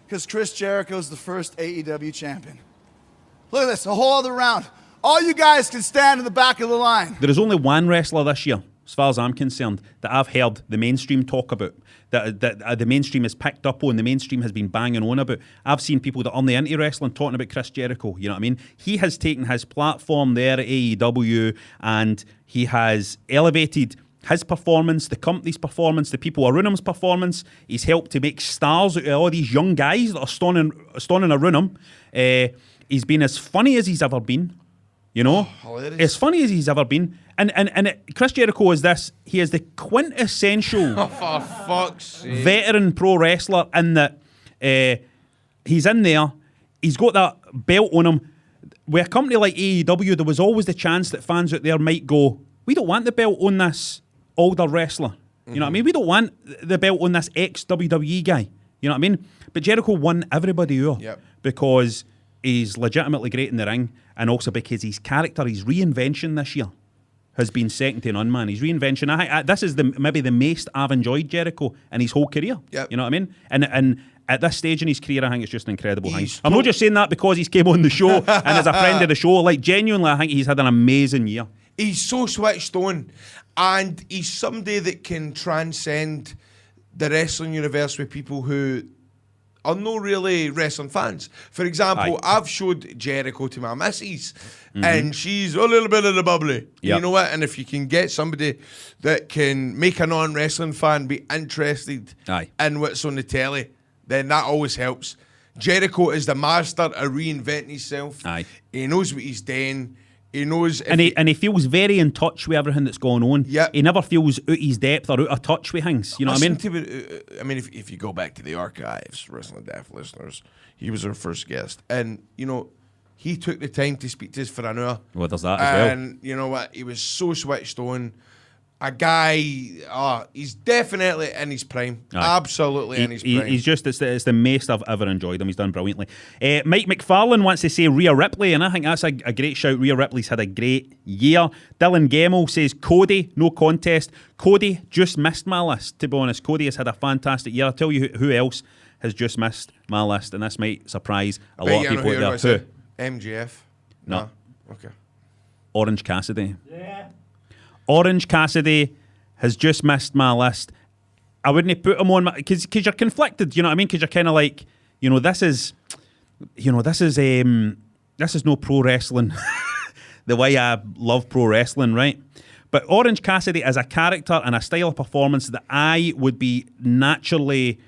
because Chris Jericho's the first AEW champion. Look at this, a whole other round. All you guys can stand in the back of the line. There is only one wrestler this year, as far as I'm concerned, that I've heard the mainstream talk about, that the mainstream has picked up on, the mainstream has been banging on about. I've seen people that aren't into wrestling talking about Chris Jericho, you know what I mean? He has taken his platform there at AEW, and he has elevated his performance, the company's performance, the people around him's performance. He's helped to make stars out of all these young guys that are standing around him. he's been as funny as he's ever been. You know, hilarious. As funny as he's ever been. And Chris Jericho is this. He is the quintessential Oh, for fuck's sake. veteran pro wrestler in that he's in there. He's got that belt on him. With a company like AEW, there was always the chance that fans out there might go, we don't want the belt on this older wrestler. You know what I mean? We don't want the belt on this ex-WWE guy. You know what I mean? But Jericho won everybody over because he's legitimately great in the ring, and also because his character, his reinvention this year has been second to none, man. His reinvention, this is maybe the most I've enjoyed Jericho in his whole career. Yep. You know what I mean? And at this stage in his career, I think it's just an incredible thing. I'm not just saying that because he's came on the show and as a friend of the show. Like, genuinely, I think he's had an amazing year. He's so switched on, and he's somebody that can transcend the wrestling universe with people who are not really wrestling fans. For example, I've showed Jericho to my missus, and she's a little bit of the bubbly. Yep. You know what? And if you can get somebody that can make a non-wrestling fan be interested in what's on the telly, then that always helps. Jericho is the master of reinventing himself. He knows what he's doing. He knows, and he feels very in touch with everything that's going on. Yeah, he never feels out his depth or out of touch with things. You know what I mean? If you go back to the archives, Wrestling Daft listeners, he was our first guest, and you know, he took the time to speak to us for an hour. Well, there's that as well. And you know what? He was so switched on. A guy, he's definitely in his prime. Absolutely in his prime. He's just, it's the most I've ever enjoyed him. He's done brilliantly. Mike McFarlane wants to say Rhea Ripley, and I think that's a great shout. Rhea Ripley's had a great year. Dylan Gemmell says Cody, no contest. Cody just missed my list, to be honest. Cody has had a fantastic year. I'll tell you who else has just missed my list, and this might surprise a lot of people out there. Who? MJF? No. Okay. Orange Cassidy. Yeah. Orange Cassidy has just missed my list. I wouldn't put him on because you're conflicted. You know what I mean? Because you're kind of like, this is no pro wrestling the way I love pro wrestling, right? But Orange Cassidy as a character and a style of performance that I would be naturally,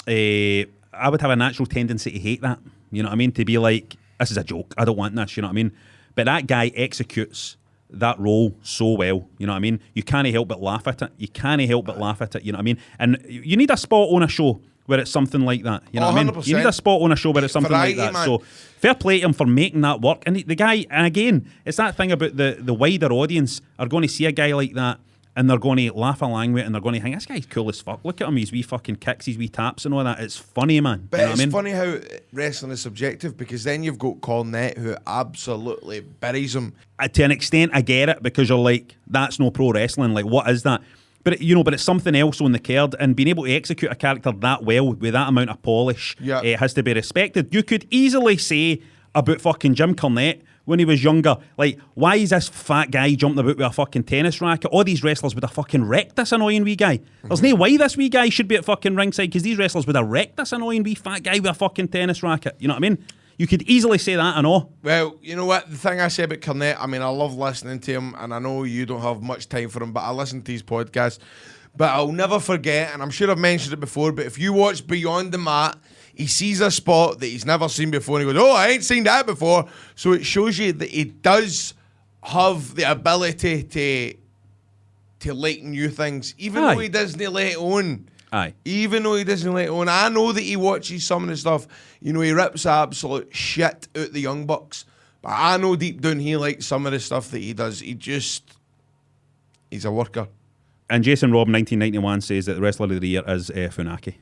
I would have a natural tendency to hate that. You know what I mean? To be like, this is a joke. I don't want this. You know what I mean? But that guy executes that role so well, you know what I mean? You can't help but laugh at it. You know what I mean? And you need a spot on a show where it's something like that, you know what I mean? You need a spot on a show where it's something like that. Man. So fair play to him for making that work. And the guy, and again, it's that thing about the wider audience are going to see a guy like that and they're going to laugh along with it and they're going to think, this guy's cool as fuck. Look at him, his wee fucking kicks, his wee taps and all that. It's funny, man. But you know it's what I mean? funny how wrestling is subjective, because then you've got Cornette who absolutely buries him. To an extent, I get it, because you're like, that's no pro wrestling. Like, what is that? But but it's something else on the card, and being able to execute a character that well with that amount of polish, it has to be respected. You could easily say about fucking Jim Cornette when he was younger, like, why is this fat guy jumping about with a fucking tennis racket? All these wrestlers would have fucking wrecked this annoying wee guy. There's no way this wee guy should be at fucking ringside, because these wrestlers would have wrecked this annoying wee fat guy with a fucking tennis racket. You know what I mean? You could easily say that and all. Well, you know what? The thing I say about Cornette, I mean, I love listening to him, and I know you don't have much time for him, but I listen to his podcast. But I'll never forget, and I'm sure I've mentioned it before, but if you watch Beyond the Mat, he sees a spot that he's never seen before, and he goes, oh, I ain't seen that before. So it shows you that he does have the ability to like new things, even though he doesn't let it on. Even though he doesn't let it on. I know that he watches some of the stuff, he rips absolute shit out the Young Bucks, but I know deep down he likes some of the stuff that he does. He's a worker. And Jason Robb 1991 says that the wrestler of the year is Funaki.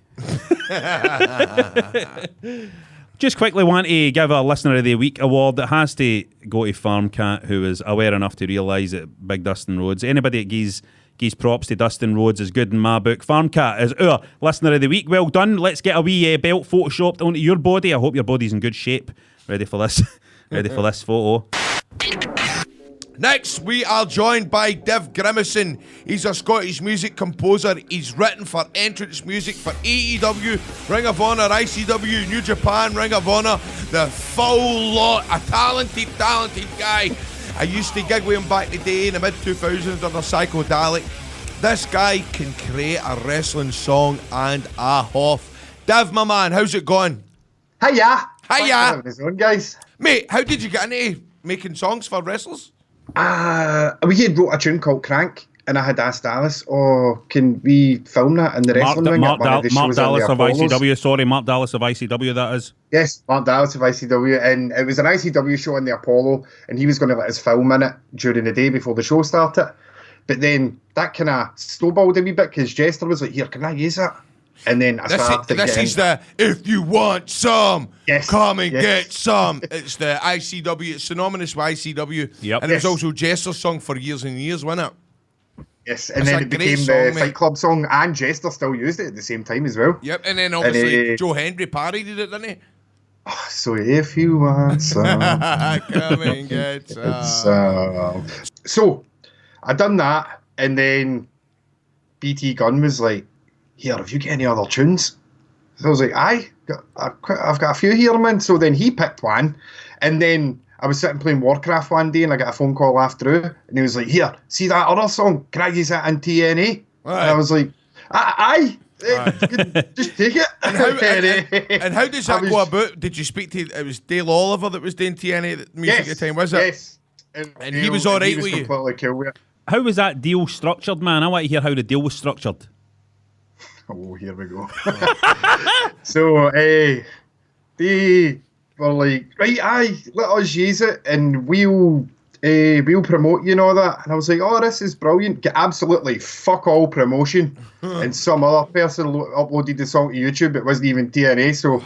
Just quickly want to give a Listener of the Week award that has to go to Farmcat, who is aware enough to realise that Big Dustin Rhodes, anybody that gives props to Dustin Rhodes is good in my book. Farmcat is our Listener of the Week. Well done. Let's get a wee belt photoshopped onto your body. I hope your body's in good shape. Ready for this? Ready for this photo? Next, we are joined by Dev Grimason. He's a Scottish music composer. He's written for entrance music for AEW, Ring of Honor, ICW, New Japan, Ring of Honor, the full lot. A talented guy. I used to gig with him back in the day in the mid-2000s under Psychodelic. This guy can create a wrestling song and a half. Dev, my man, how's it going? Hiya. Hiya! Thanks for having us on, guys. Mate, how did you get into making songs for wrestlers? We had wrote a tune called Crank, and I had asked Alice, can we film that in the wrestling ring at one of the Mark shows in Dallas the of Apollos? ICW. Sorry, Mark Dallas of ICW, that is. Yes, Mark Dallas of ICW, and it was an ICW show in the Apollo, and he was going to let us film in it during the day before the show started. But then that kind of snowballed a wee bit because Jester was like, "Here, can I use it?" And then I started This is the if you want some, Yes, come and yes. get some. It's the ICW. It's synonymous with ICW. Yep. And it was Yes. also Jester's song for years and years, wasn't it? Yes, and That's then a it great became song, the mate. Fight Club song, and Jester still used it at the same time as well. Yep. And then obviously And, Joe Hendry parodied it, didn't he? So if you want some, Come and get some. So I done that, and then BT Gunn was like, "Here, have you got any other tunes?" So I was like, I've got a few here, man. So then he picked one, and then I was sitting playing Warcraft one day, and I got a phone call after, and he was like, "Here, see that other song? Can I use that in TNA?" And I was like, "Aye. Just take it." And how does that go about? Did you speak to? It was Dale Oliver that was doing TNA music at the time, was it? Yes. And he was all right with you? completely cool with it. How was that deal structured, man? I want to hear how the deal was structured. Oh, here we go. So, they were like, "Right, aye, let us use it, and we'll promote you and all that." And I was like, "Oh, this is brilliant." Get absolutely fuck all promotion. And some other person uploaded the song to YouTube. It wasn't even TNA. So,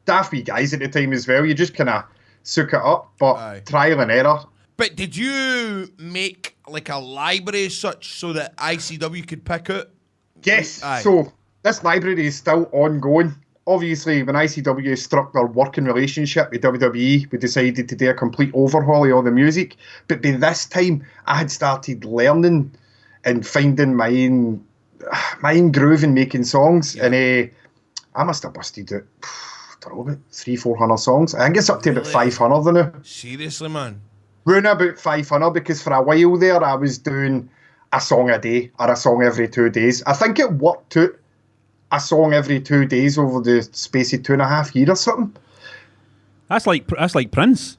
daft wee guys at the time as well. You just kind of soak it up, but trial and error. But did you make like a library as such so that ICW could pick it? Yes. Aye. So this library is still ongoing. Obviously, when ICW struck their working relationship with WWE, we decided to do a complete overhaul of all the music. But by this time, I had started learning and finding my own groove in making songs. Yeah. And I must have busted it, I don't know, about 300-400 songs. I think it's up to about 500 now. Seriously, man? Round about 500, because for a while there, I was doing a song a day or a song every 2 days. I think it worked out a song every 2 days over the space of 2.5 years or something. That's like Prince.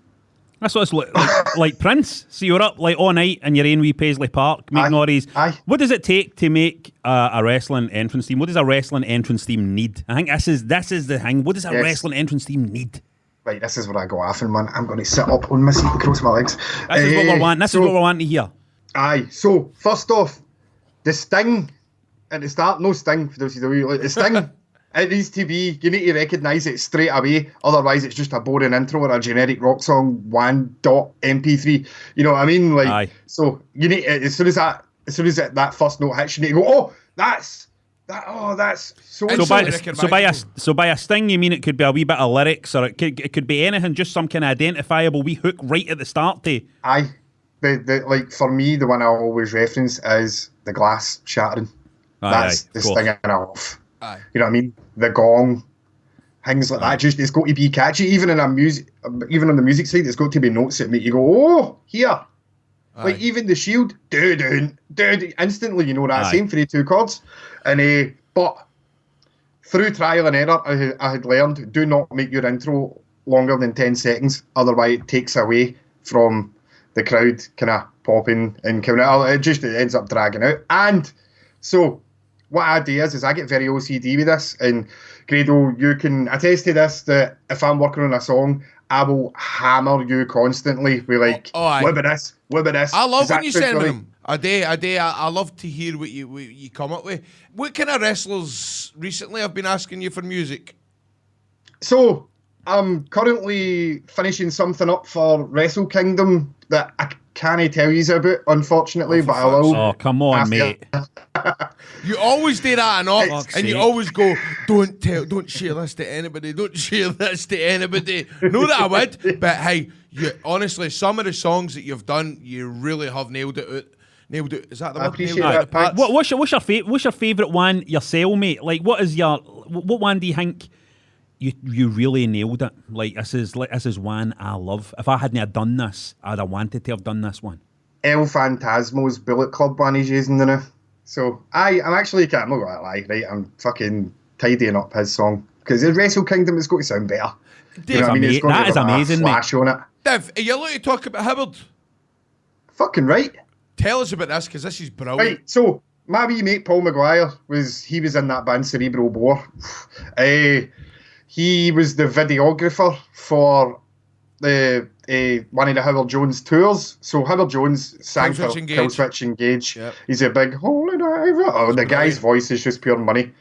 That's what it's like Prince. So you're up like all night in your own wee Paisley Park, making all these. What does it take to make a wrestling entrance theme? What does a wrestling entrance theme need? I think this is the thing. What does a wrestling entrance theme need? Right, this is where I go off, and man, I'm going to sit up on my seat and cross my legs. This is what we're wanting. This is what we're wanting to hear. Aye. So first off, the sting at the start, no sting for WCW. Like the sting, it needs to be. You need to recognise it straight away. Otherwise, it's just a boring intro or a generic rock song. 1.mp3. You know what I mean? Like, aye. So you need as soon as that first note hits, you need to go. Oh, that's so. So by a sting, you mean it could be a wee bit of lyrics, or it could be anything, just some kind of identifiable wee hook right at the start. Aye. The like for me, the one I always reference is the glass shattering. That's the stinging off. Aye. You know what I mean? The gong, things like that. Just it's got to be catchy. Even on the music side, it's got to be notes that make you go, "Oh, here." Aye. Like even the Shield, instantly you know that. Same for the 2 chords. And but through trial and error, I had learned, do not make your intro longer than 10 seconds. Otherwise, it takes away from the crowd kind of popping and coming out. It ends up dragging out. And so what I do is I get very OCD with this. And Grado, you can attest to this, that if I'm working on a song, I will hammer you constantly. We like, what about this? What about this? I love when you send me them. A day. I love to hear what you come up with. What kind of wrestlers recently have been asking you for music? So I'm currently finishing something up for Wrestle Kingdom that I can't tell you about, unfortunately, but I will. Oh, come on, mate. You always do that and you always go, don't share this to anybody, don't share this to anybody. No, that I would, but hey, you honestly, some of the songs that you've done, you really have nailed it. Is that the word? Appreciate that. What's your favourite one yourself, mate? Like, what one do you think you really nailed it? Like, this is one I love. If I hadn't have done this, I'd have wanted to have done this one. El Phantasmo's Bullet Club one he's using now. So I'm actually, I'm not going to lie, right? I'm fucking tidying up his song because the Wrestle Kingdom is going to sound better. Dave, that is amazing, mate. Flash on it. Dev, are you allowed to talk about Hibbard? Fucking right. Tell us about this, because this is brilliant. Right, so my wee mate Paul Maguire was in that band Cerebral Bore. He was the videographer for the one of the Howard Jones tours. So Howard Jones sang for Killswitch Engage. Yep. He's a big holy diver. Oh, the guy's voice is just pure money.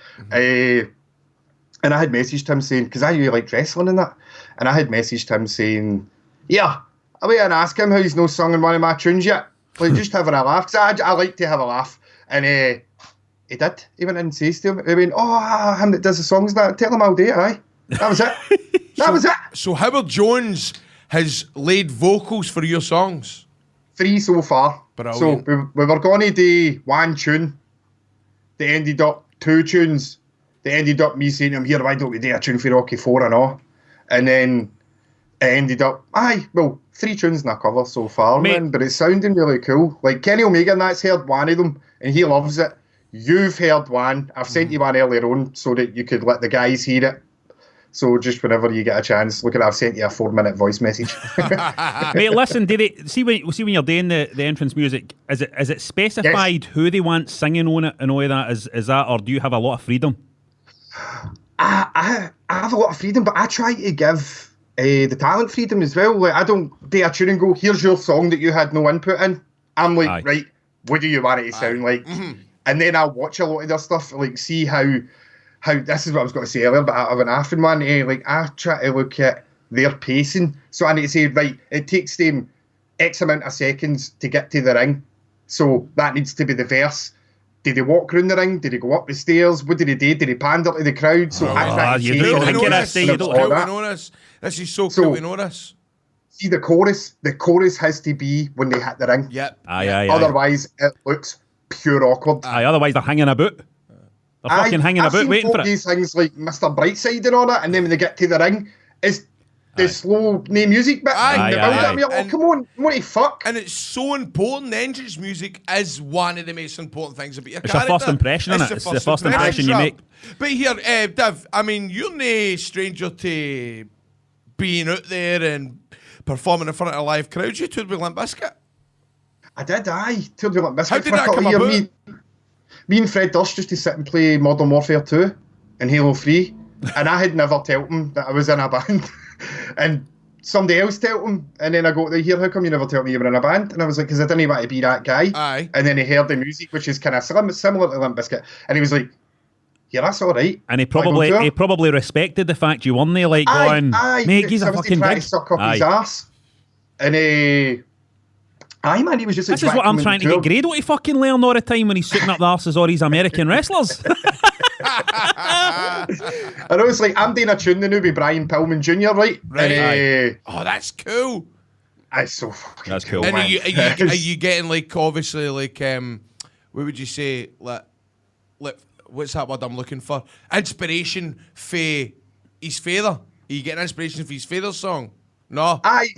And I had messaged him saying, because I really liked wrestling and that, and I had messaged him saying, yeah, I'll wait and ask him how he's not sung in one of my tunes yet. Like, just having a laugh, because I like to have a laugh. And he did. He went in and says to him, he went, him that does the songs, that, tell him I'll do it, aye. That was it. That was it. So Howard Jones has laid vocals for your songs? 3 so far. Brilliant. So we were going to do one tune. They ended up 2 tunes. They ended up me saying to him, here, why don't we do a tune for Rocky 4 and all? And then it ended up, 3 tunes in a cover so far, man. But it's sounding really cool. Like Kenny Omega, that's heard one of them, and he loves it. You've heard one. I've sent you one earlier on so that you could let the guys hear it. So just whenever you get a chance, look at it, I've sent you a 4-minute voice message. Mate, listen, did it see when you're doing the entrance music, is it specified who they want singing on it and all of that? Is that, or do you have a lot of freedom? I have a lot of freedom, but I try to give the talent freedom as well. Like, I don't do a tune and go, here's your song that you had no input in. I'm like, right, what do you want it to sound like? Mm-hmm. And then I'll watch a lot of their stuff, like see how this is what I was going to say earlier, but I have an Afrin one. Like, I try to look at their pacing. So I need to say, right, it takes them X amount of seconds to get to the ring. So that needs to be the verse. Did they walk around the ring? Did they go up the stairs? What did they do? Did they pander to the crowd? So I try to we know this. This is so cool, we know this. See, the chorus has to be when they hit the ring. Yep. Otherwise, it looks pure awkward. Otherwise, they're hanging about. They're fucking hanging about waiting for it. These things like Mr. Brightside and all that, and then when they get to the ring, it's the slow music bit. Come on, what the fuck? And it's so important. The entrance music is one of the most important things about your character. It's a first impression, isn't it? It's the first impression you make. But here, Dev, I mean, you're no stranger to being out there and performing in front of a live crowd. You toured with Limp Bizkit. I did, aye. Toured with Limp Bizkit. How did that come about? Me and Fred Durst used to sit and play Modern Warfare 2 and Halo 3, and I had never told him that I was in a band. And somebody else told him, and then I go to hear, how come you never told me you were in a band? And I was like, because I didn't want to be that guy. Aye. And then he heard the music, which is kind of similar to Limp Bizkit, and he was like, yeah, that's all right. And he probably respected the fact you won there, like going, mate, he's a fucking dick. Suck up his ass. And aye, man, he was just. This is what I'm trying to get Grado to fucking learn all the time when he's suiting up the arses or these American wrestlers. I know, it's like, I'm doing a tune now with Brian Pillman Jr., right? Right. Oh, that's cool. That's so fucking That's cool. And man. are you getting, like, obviously, like, what would you say, like what's that word I'm looking for? Inspiration for his father. Are you getting inspiration for his father's song? No. I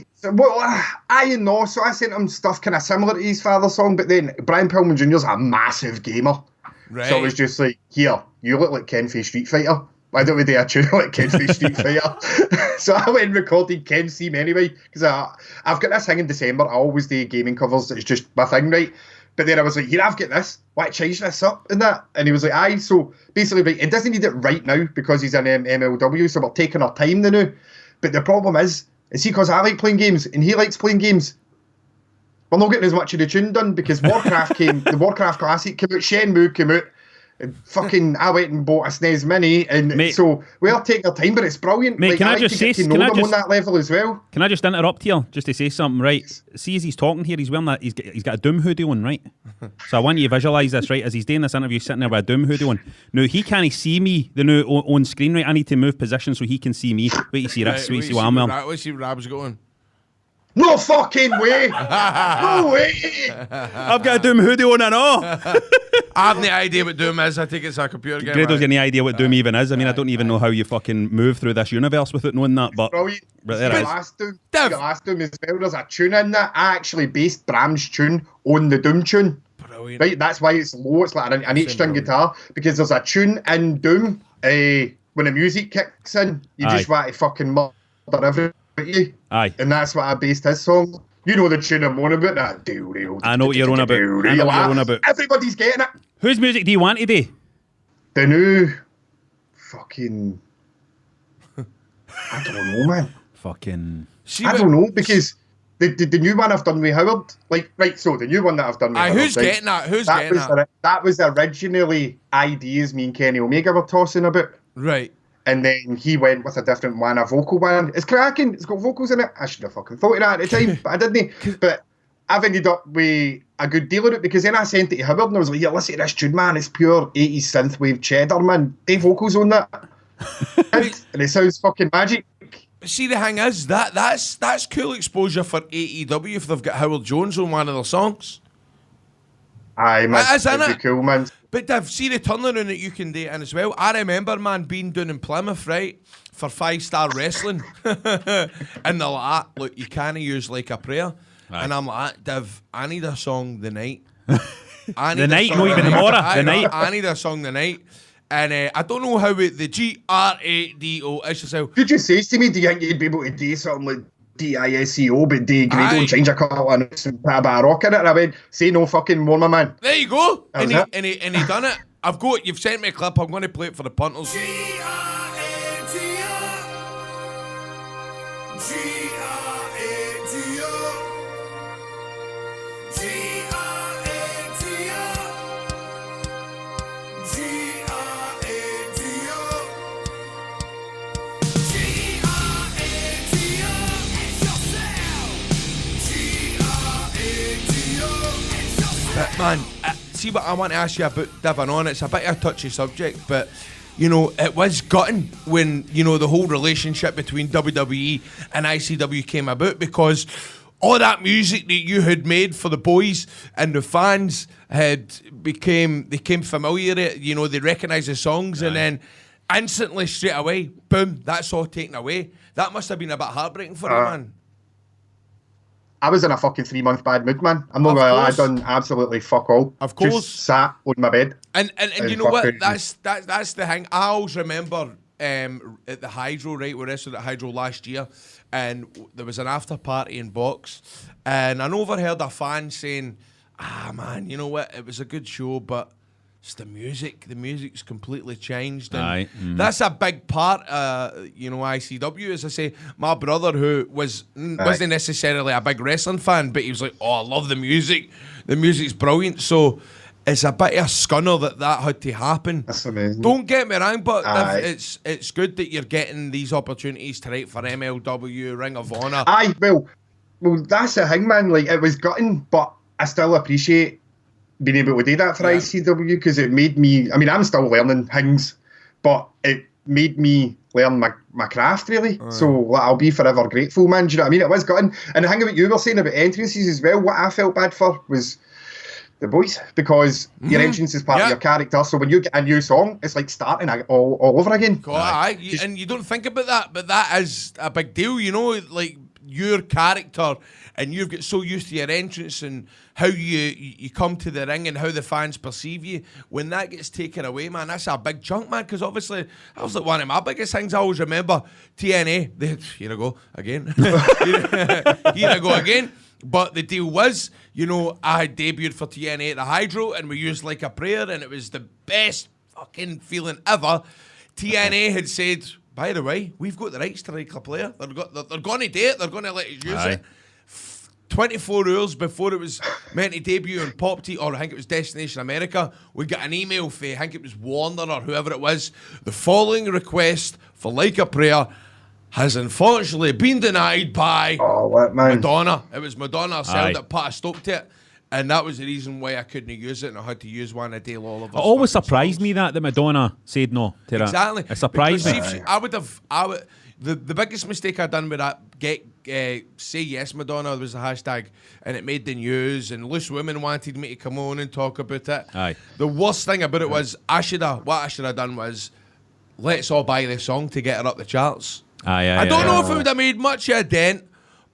know. So I sent him stuff kind of similar to his father's song, but then Brian Pillman Jr.'s a massive gamer. Right. So it was just like, here, you look like Ken from Street Fighter. Why don't we do a tune like Ken from Street Fighter? So I went and recorded Ken's theme anyway, because I've got this thing in December. I always do gaming covers. It's just my thing, right? But then I was like, here, I've got this. Why change this up and that? And he was like, aye. So basically, right, he doesn't need it right now because he's in MLW, so we're taking our time now. But the problem is see, because I like playing games and he likes playing games, we're not getting as much of the tune done because Warcraft the Warcraft Classic came out, Shenmue came out, and fucking I went and bought a SNES Mini, and mate, so we are taking our time, but it's brilliant. Mate, can I just say, on that level as well? Can I just interrupt here, just to say something, right? See, as he's talking here, he's wearing that, he's got a Doom hoodie on, right? So I want you to visualise this, right? As he's doing this interview, sitting there with a Doom hoodie on. Now, he can't see me, on screen, right? I need to move position so he can see me. Wait, you see this? Wait, see what I'm wearing. Let's see where Rab's going. No fucking way! No way! I've got a Doom hoodie on and all. I have no idea what Doom is. I think it's a computer game. Grado's got no idea what Doom even is. I mean, I don't even know how you fucking move through this universe without knowing that. But there it is. The last Doom as well, there's a tune in that. I actually based Bram's tune on the Doom tune. Brilliant. Right, that's why it's low. It's like an 8-string guitar, because there's a tune in Doom when the music kicks in, you Aye. just want to fucking murder everybody. Aye. And that's what I based his song. You know the tune I'm on about that. I know what you're on about. I know what you're on about. Everybody's getting it. Whose music do you want today? The new fucking... I don't know, man. Fucking... I don't know, because the new one I've done with Howard, so the new one that I've done with Howard. Who's getting that? Who's getting that? That was originally ideas me and Kenny Omega were tossing about. Right. And then he went with a different one, a vocal one. It's cracking. It's got vocals in it. I should have fucking thought of that at the time, but I didn't. But I've ended up with a good deal of it, because then I sent it to Howard and I was like, yeah, listen to this tune, man. It's pure 80s synthwave cheddar, man. They vocals on that. And it sounds fucking magic. See, the thing is, that's cool exposure for AEW if they've got Howard Jones on one of their songs. Aye, man. That is, It'd innit? be cool, man. But Dev, see the turnaround that you can do in as well. I remember, man, being down in Plymouth, right, for 5-star wrestling. And they're like, look, you can't use Like a Prayer. Aye. And I'm like, Dev, I need a song the night. The night, not even tomorrow. The night. I need a song the night. And I don't know how the Grado is yourself. You just says to me, do you think you'd be able to do something like DISEO, but do Grado and change a couple of notes and put a bit of rock in it? And I went, say no fucking more, my man. There you go. And That he done it. You've sent me a clip. I'm going to play it for the punters. But man, see what I want to ask you about, Devon, on it's a bit of a touchy subject, but you know, it was gutting when, you know, the whole relationship between WWE and ICW came about, because all that music that you had made for the boys and the fans became familiar, you know, they recognised the songs, and then instantly, straight away, boom, that's all taken away. That must have been a bit heartbreaking for you, man. I was in a fucking 3-month bad mood, man. I'm not gonna lie, I done absolutely fuck all. Of course. Just sat on my bed. And you know what? That's the thing. I always remember at the Hydro, right? We wrestled at Hydro last year, and there was an after party in Box, and I overheard a fan saying, man, you know what? It was a good show, but it's the music. The music's completely changed. And that's a big part, you know, ICW. As I say, my brother, who wasn't necessarily a big wrestling fan, but he was like, oh, I love the music. The music's brilliant. So it's a bit of a scunner that had to happen. That's amazing. Don't get me wrong, but it's good that you're getting these opportunities to write for MLW, Ring of Honor. Aye, well, that's the thing, man. Like, it was gutting, but I still appreciate being able to do that for ICW, because it made me, I mean, I'm still learning things, but it made me learn my craft, really. So like, I'll be forever grateful, man. Do you know what I mean? It was gutting. And the thing about you were saying about entrances as well, what I felt bad for was the voice, because your entrance is part of your character. So when you get a new song, it's like starting all over again. And you don't think about that, but that is a big deal, you know, like your character, and you've got so used to your entrance and how you come to the ring and how the fans perceive you. When that gets taken away, man, that's a big chunk, man, because obviously that was like one of my biggest things. I always remember TNA, here I go again. Here I go again. But the deal was, you know, I had debuted for TNA at the Hydro, and we used Like a Prayer, and it was the best fucking feeling ever. TNA had said, by the way, we've got the rights to Like a Prayer. They're going to do it. They're going to let us use it. 24 hours before it was meant to debut on Pop T, or I think it was Destination America, we got an email for, I think it was Warner or whoever it was, the following request for Like a Prayer has unfortunately been denied by Madonna. It was Madonna herself that put a stop to it. And that was the reason why I couldn't use it, and I had to use one of Dale Oliver's. It always surprised me that Madonna said no to that. Exactly. It surprised me. The biggest mistake I done with that, say yes Madonna was the hashtag, and it made the news, and Loose Women wanted me to come on and talk about it. Aye. The worst thing about it was, what I should have done was, let's all buy this song to get her up the charts. I don't know if it would have made much of a dent,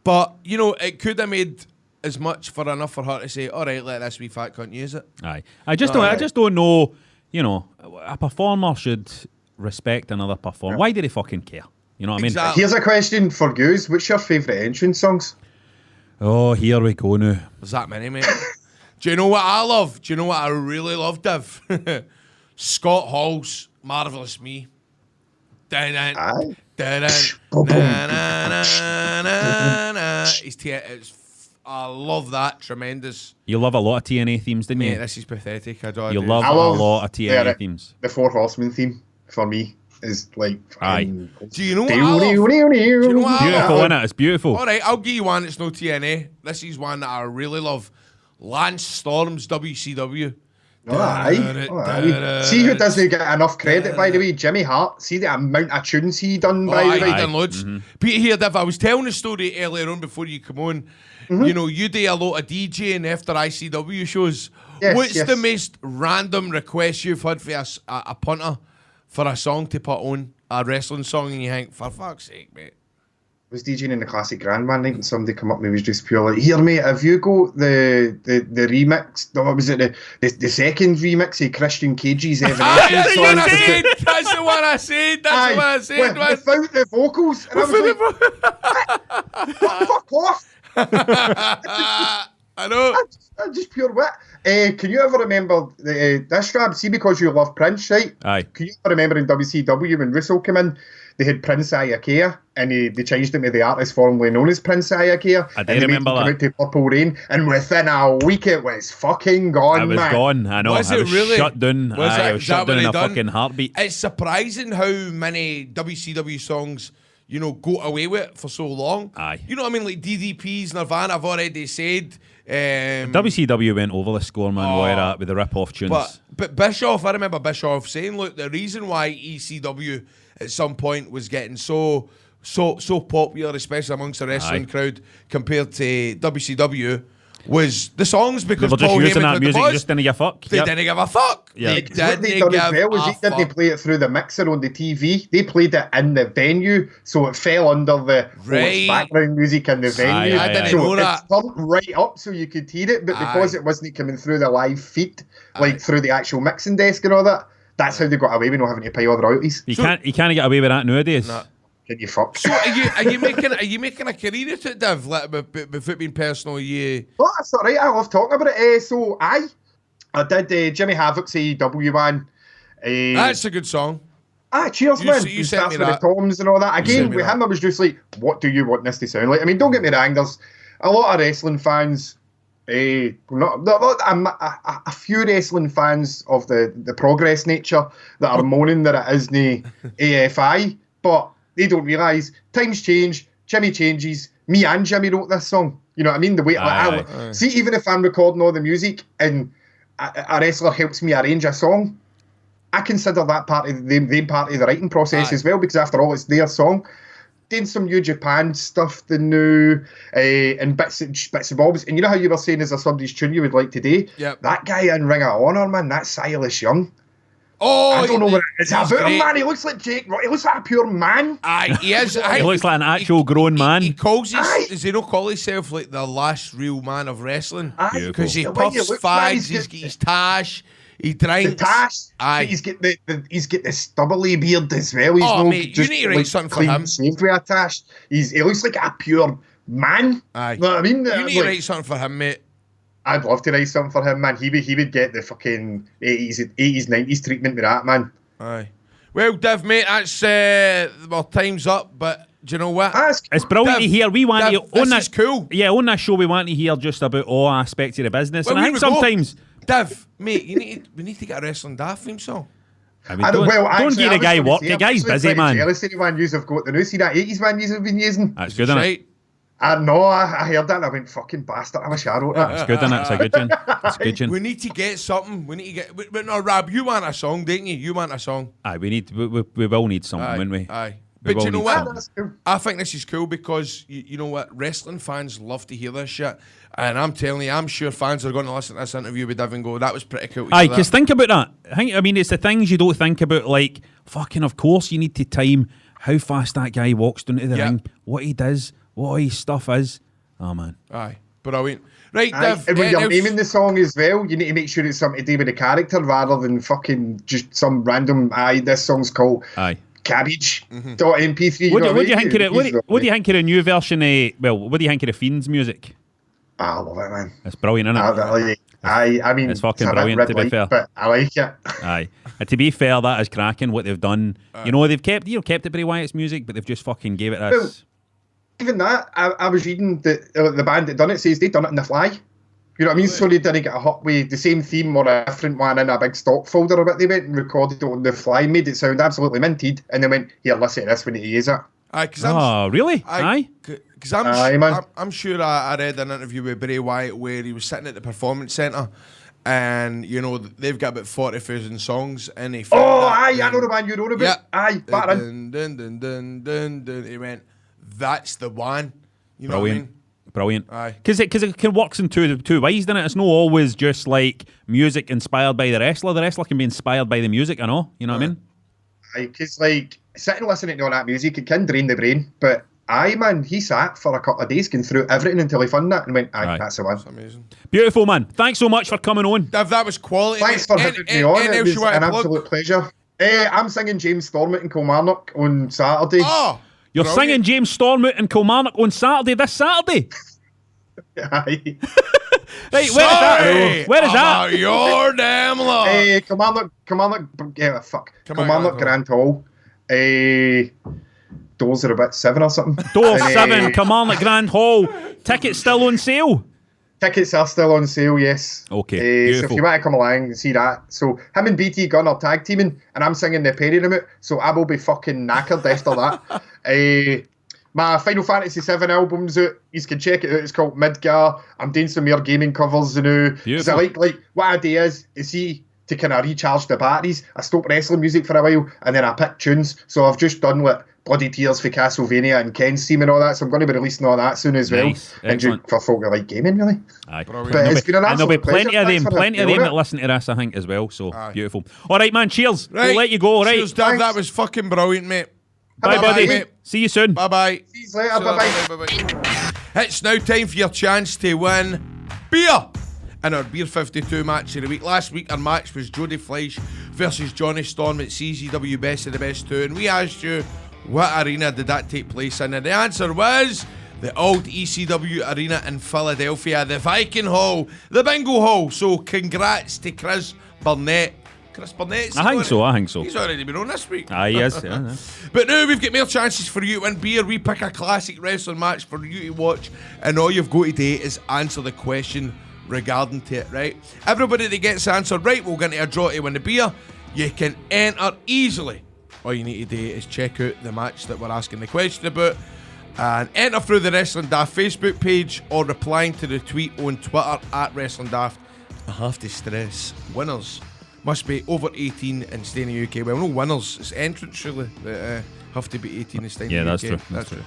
but, you know, it could have made as much for enough for her to say, all right, let this wee fat cunt use it. Aye. I just don't know, you know, a performer should respect another performer. Why do they fucking care? You know what I mean? Exactly. Here's a question for yous. What's your favourite entrance songs? Oh, here we go now. There's that many, mate. Do you know what I love? Do you know what I really love, Dev? Scott Hall's Marvellous Me. Aye. I love that. Tremendous. You love a lot of TNA themes, didn't Mate, you? this is pathetic. I don't You do. love a lot of TNA themes. The Four Horsemen theme for me is like. Aye. Do you know what I love? Do you know what I Beautiful, love? innit? It's beautiful. All right, I'll give you one that's no TNA. This is one that I really love. Lance Storm's WCW. Oh, aye. See who doesn't get enough credit, by the way? Jimmy Hart. See the amount of tunes he done, by the way? He done loads. Peter here, Dev, I was telling the story earlier on before you come on. You know, you do a lot of DJing after ICW shows. What's the most random request you've had for a punter for a song to put on, a wrestling song, and you think, for fuck's sake, mate? I was DJing in the Classic Grandman night and somebody come up and was just pure like, here mate, have you got the remix, what was it, the second remix of Christian Cage's Evanescence song? That's the one I said, that's the one I said. Without the vocals. And I was like, fuck off. I know. I'm just pure wit. Can you ever remember this, Rab? See, because you love Prince, right? Aye. Can you ever remember in WCW when Russo came in, they had Prince Iakea, and they changed him to the artist formerly known as Prince Iakea. I do remember that. Come out to Purple Rain, and within a week it was fucking gone, I was man. gone, I know. Was I it was really? shut down. I was shut down in a done? fucking heartbeat. It's surprising how many WCW songs, you know, go away with it for so long. Aye. You know what I mean? Like DDP's Nirvana, I've already said. WCW went over the score, man, with the rip-off tunes. But Bischoff, I remember Bischoff saying, look, the reason why ECW at some point was getting so popular, especially amongst the wrestling crowd, compared to WCW, was the songs, because they were just Paul using Heyman that music, the just didn't give a fuck. They didn't give a fuck. Yep. They What they done as well was they didn't play it through the mixer on the TV. They played it in the venue, so it fell under the background music in the venue. I didn't so know that. It's turned right up so you could hear it, but because it wasn't coming through the live feed, like through the actual mixing desk and all that, that's how they got away with not having to pay all the royalties. You can't get away with that nowadays. No. Can you fuck? So are you making a career out of it, Dev? Like, without being personal, you. Oh, that's all right. I love talking about it. So I did Jimmy Havoc's AEW man. That's a good song. Cheers, man. You sent me with that. The toms and all that. Again, with him, I was just like, what do you want this to sound like? I mean, don't get me wrong. There's a lot of wrestling fans. A few wrestling fans of the progress nature that are moaning that it isn't AFI, but they don't realise times change, Jimmy changes. Me and Jimmy wrote this song. You know what I mean? The way see, even if I'm recording all the music and a wrestler helps me arrange a song, I consider that part of the writing process as well, because after all, it's their song. Doing some New Japan stuff, the new and bits and bobs. And you know how you were saying, is there somebody's tune you would like today? Yep. That guy in Ring of Honor, man, that's Silas Young. Oh, I don't know what it's about him, man. He looks like Jake. He looks like a pure man. He is. He looks like an actual grown man. He calls does he not call himself like the last real man of wrestling? Because he puffs fags, he's got his tash, he drinks. The tash. He's got the stubbly beard as well. He's mate, you need to write something for him. Shaved with a tash. He looks like a pure man. Aye. You know what I mean? You need to write something for him, mate. I'd love to write something for him, man. He would get the fucking 80s, 90s treatment with that, man. Aye. Well, Dev, mate, that's time's up. But do you know what? It's brilliant to hear. We want to on this is cool. Yeah, on that show, we want to hear just about all aspects of the business. Well, and I think sometimes, Dev, mate, we need to get a wrestling Daft theme song. I mean, don't give the guy work. The guy's busy, man. Jealous of the one you've got the new. See that 80s one you've been using? That's good, isn't it? I know, I heard that and I went, fucking bastard, I wish I wrote that. It's good, isn't it? It's a good tune. It's a good tune. We need to get something. We need to get. But no, Rab, you want a song, didn't you? You want a song. Aye, we will need something, won't we? Aye. We But you know what? Cool. I think this is cool because you know what? Wrestling fans love to hear this shit. And I'm telling you, I'm sure fans are going to listen to this interview with Dev and go, that was pretty cool. Aye, because think about that. I mean, it's the things you don't think about, like, fucking, of course, you need to time how fast that guy walks down to the ring, what he does, what his stuff is. Oh, man. Aye. Brilliant. Right, Dev. And when you're naming the song as well, you need to make sure it's something to do with the character rather than fucking just some random. This song's called Cabbage. .mp3. What do you think of it? What do you think of the new version? What do you think of the Fiend's music? I love it, man. It's brilliant, isn't it? I mean, it's fucking brilliant, to be fair. But I like it. Aye. And to be fair, that is cracking what they've done. They've kept it Bray Wyatt's music, but they've just fucking gave it this. Well, even that, I was reading that the band that done it says they done it in the fly. You know what I mean? So they didn't get a hot with the same theme or a different one in a big stock folder, but they went and recorded it on the fly, made it sound absolutely minted, and they went, here, listen to this when you use it. Really? Aye. Because I'm sure I read an interview with Bray Wyatt where he was sitting at the Performance Centre, and they've got about 40,000 songs, and he I know the one you're on about. Yeah. Aye, He went, that's the one. You know what I mean? Brilliant. Because it can work in two ways, doesn't it? It's not always just like music inspired by the wrestler. The wrestler can be inspired by the music, I know. You know what I mean? Because like sitting listening to all that music, it can drain the brain. But man, he sat for a couple of days, going through everything until he found that and went, that's the one. That's amazing. Beautiful, man. Thanks so much for coming on. Dev, that was quality. Thanks for having me on. It was an absolute pleasure. I'm singing James Stormont in Kilmarnock on Saturday. Oh! You're singing James Stormont in Kilmarnock on Saturday, this Saturday? Aye. Right, where is that? Your damn luck. Kilmarnock Grand Hall. Doors are about 7 or something. Door 7, Kilmarnock Grand Hall. Tickets still on sale? Tickets are still on sale, yes. Okay, so if you want to come along and see that. So him and BT Gunn are tag teaming, and I'm singing the Perry remote, so I will be fucking knackered after that. My Final Fantasy VII album's out. You can check it out. It's called Midgar. I'm doing some more gaming covers now. Because I like what I do is see to kind of recharge the batteries. I stopped wrestling music for a while, and then I picked tunes. So I've just done Bloody Tears for Castlevania and Ken's Team and all that. So I'm going to be releasing all that soon as well. And for folk that like gaming, really. Aye. But it's been an and there'll be absolute plenty pleasure. of them that listen to this, I think, as well. So beautiful. All right, man. Cheers. Right. We'll let you go. All right. Cheers, Dad. That was fucking brilliant, mate. Bye, buddy. Mate. See you soon. Bye-bye. See you later. Bye-bye. It's now time for your chance to win beer in our Beer 52 match of the week. Last week, our match was Jody Fleisch versus Johnny Storm at CZW Best of the Best 2. And we asked you, what arena did that take place in? And the answer was the old ECW arena in Philadelphia, the Viking Hall, the Bingo Hall. So congrats to Chris Burnett. Chris Burnett. I think so. He's already been on this week. He is. Yeah. But now we've got more chances for you to win beer. We pick a classic wrestling match for you to watch, and all you've got to do is answer the question regarding to it, right? Everybody that gets answered right will get into a draw to win the beer. You can enter easily. All you need to do is check out the match that we're asking the question about and enter through the Wrestling Daft Facebook page or replying to the tweet on Twitter at Wrestling Daft. I have to stress, winners must be over 18 and stay in the UK. Well, no winners, it's entrants surely that have to be 18 and stay in the UK. That's true. That's true.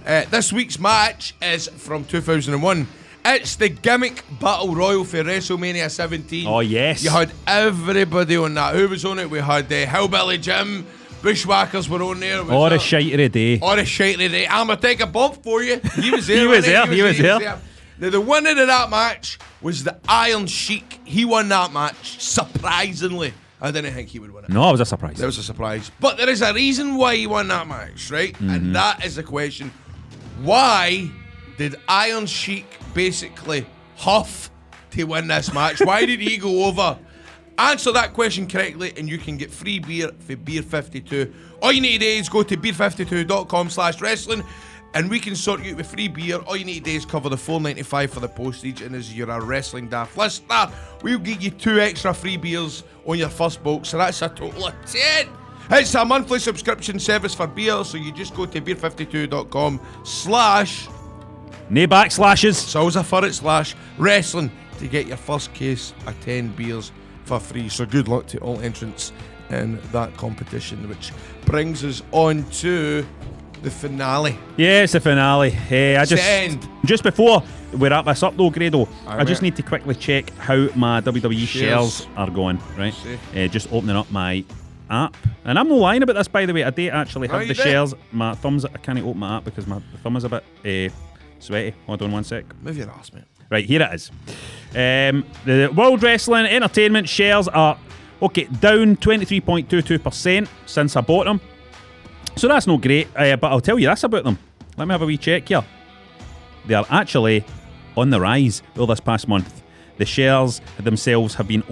Yeah. This week's match is from 2001. It's the gimmick battle royal for WrestleMania 17. Oh, yes. You had everybody on that. Who was on it? We had Hillbilly Jim, Bushwhackers were on there. Or a shite of the day. I'm going to take a bump for you. He was there. He was there. Now, the winner of that match was the Iron Sheik. He won that match, surprisingly. I didn't think he would win it. No, it was a surprise. That was a surprise. But there is a reason why he won that match, right? Mm-hmm. And that is the question. Why did Iron Sheik basically huff to win this match? Why did he go over? Answer that question correctly and you can get free beer for Beer 52. All you need to do is go to beer52.com/wrestling and we can sort you out with free beer. All you need to do is cover the $4.95 for the postage, and as you're a Wrestling Daft listener, we'll get you 2 extra free beers on your first box, so that's a total of 10. It's a monthly subscription service for beer, so you just go to beer52.com/ no backslashes. It's always a for it / wrestling to get your first case of 10 beers for free. So good luck to all entrants in that competition, which brings us on to the finale. Yeah, it's the finale. Just before we wrap this up though, Grado, I just need to quickly check how my WWE shares are going, right? Just opening up my app. And I'm not lying about this, by the way. I do actually have the shares. My thumbs, I can't open my app because my thumb is a bit sweaty. Hold on one sec. Move your ass, mate. Right, here it is. The World Wrestling Entertainment shares are down 23.22% since I bought them. So that's not great, but I'll tell you this about them. Let me have a wee check here. They are actually on the rise over this past month. The shares themselves have been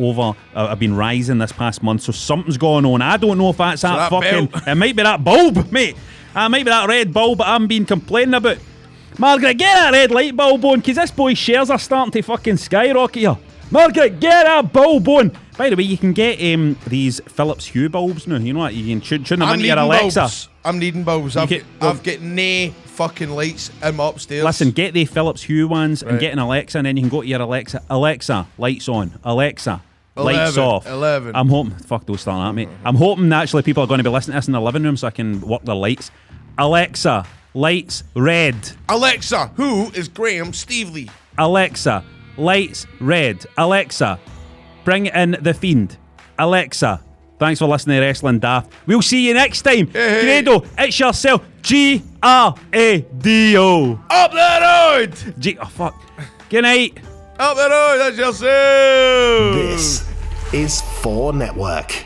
rising this past month, so something's going on. I don't know if that's that fucking... belt. It might be that bulb, mate. It might be that red bulb that I've been complaining about. Margaret, get that red light bulb on, because this boy's shares are starting to fucking skyrocket here. Margaret, get that bulb on. By the way, you can get these Philips Hue bulbs now. You know what? You can tune them into your Alexa. Bulbs. I'm needing bulbs. I've got no fucking lights in my upstairs. Listen, get the Philips Hue ones and get an Alexa, and then you can go to your Alexa. Alexa, lights on. Alexa, lights off. 11. I'm hoping... Fuck, don't start that, mate. I'm hoping actually people are going to be listening to this in the living room so I can work their lights. Alexa, lights red. Alexa, who is Graham Stevely? Alexa, lights red. Alexa, bring in the Fiend. Alexa, thanks for listening to Wrestling Daft. We'll see you next time. Hey. Grado, it's yourself. Grado. Up the road! Oh, fuck. Good night. Up the road, that's yourself! This is 4 Network.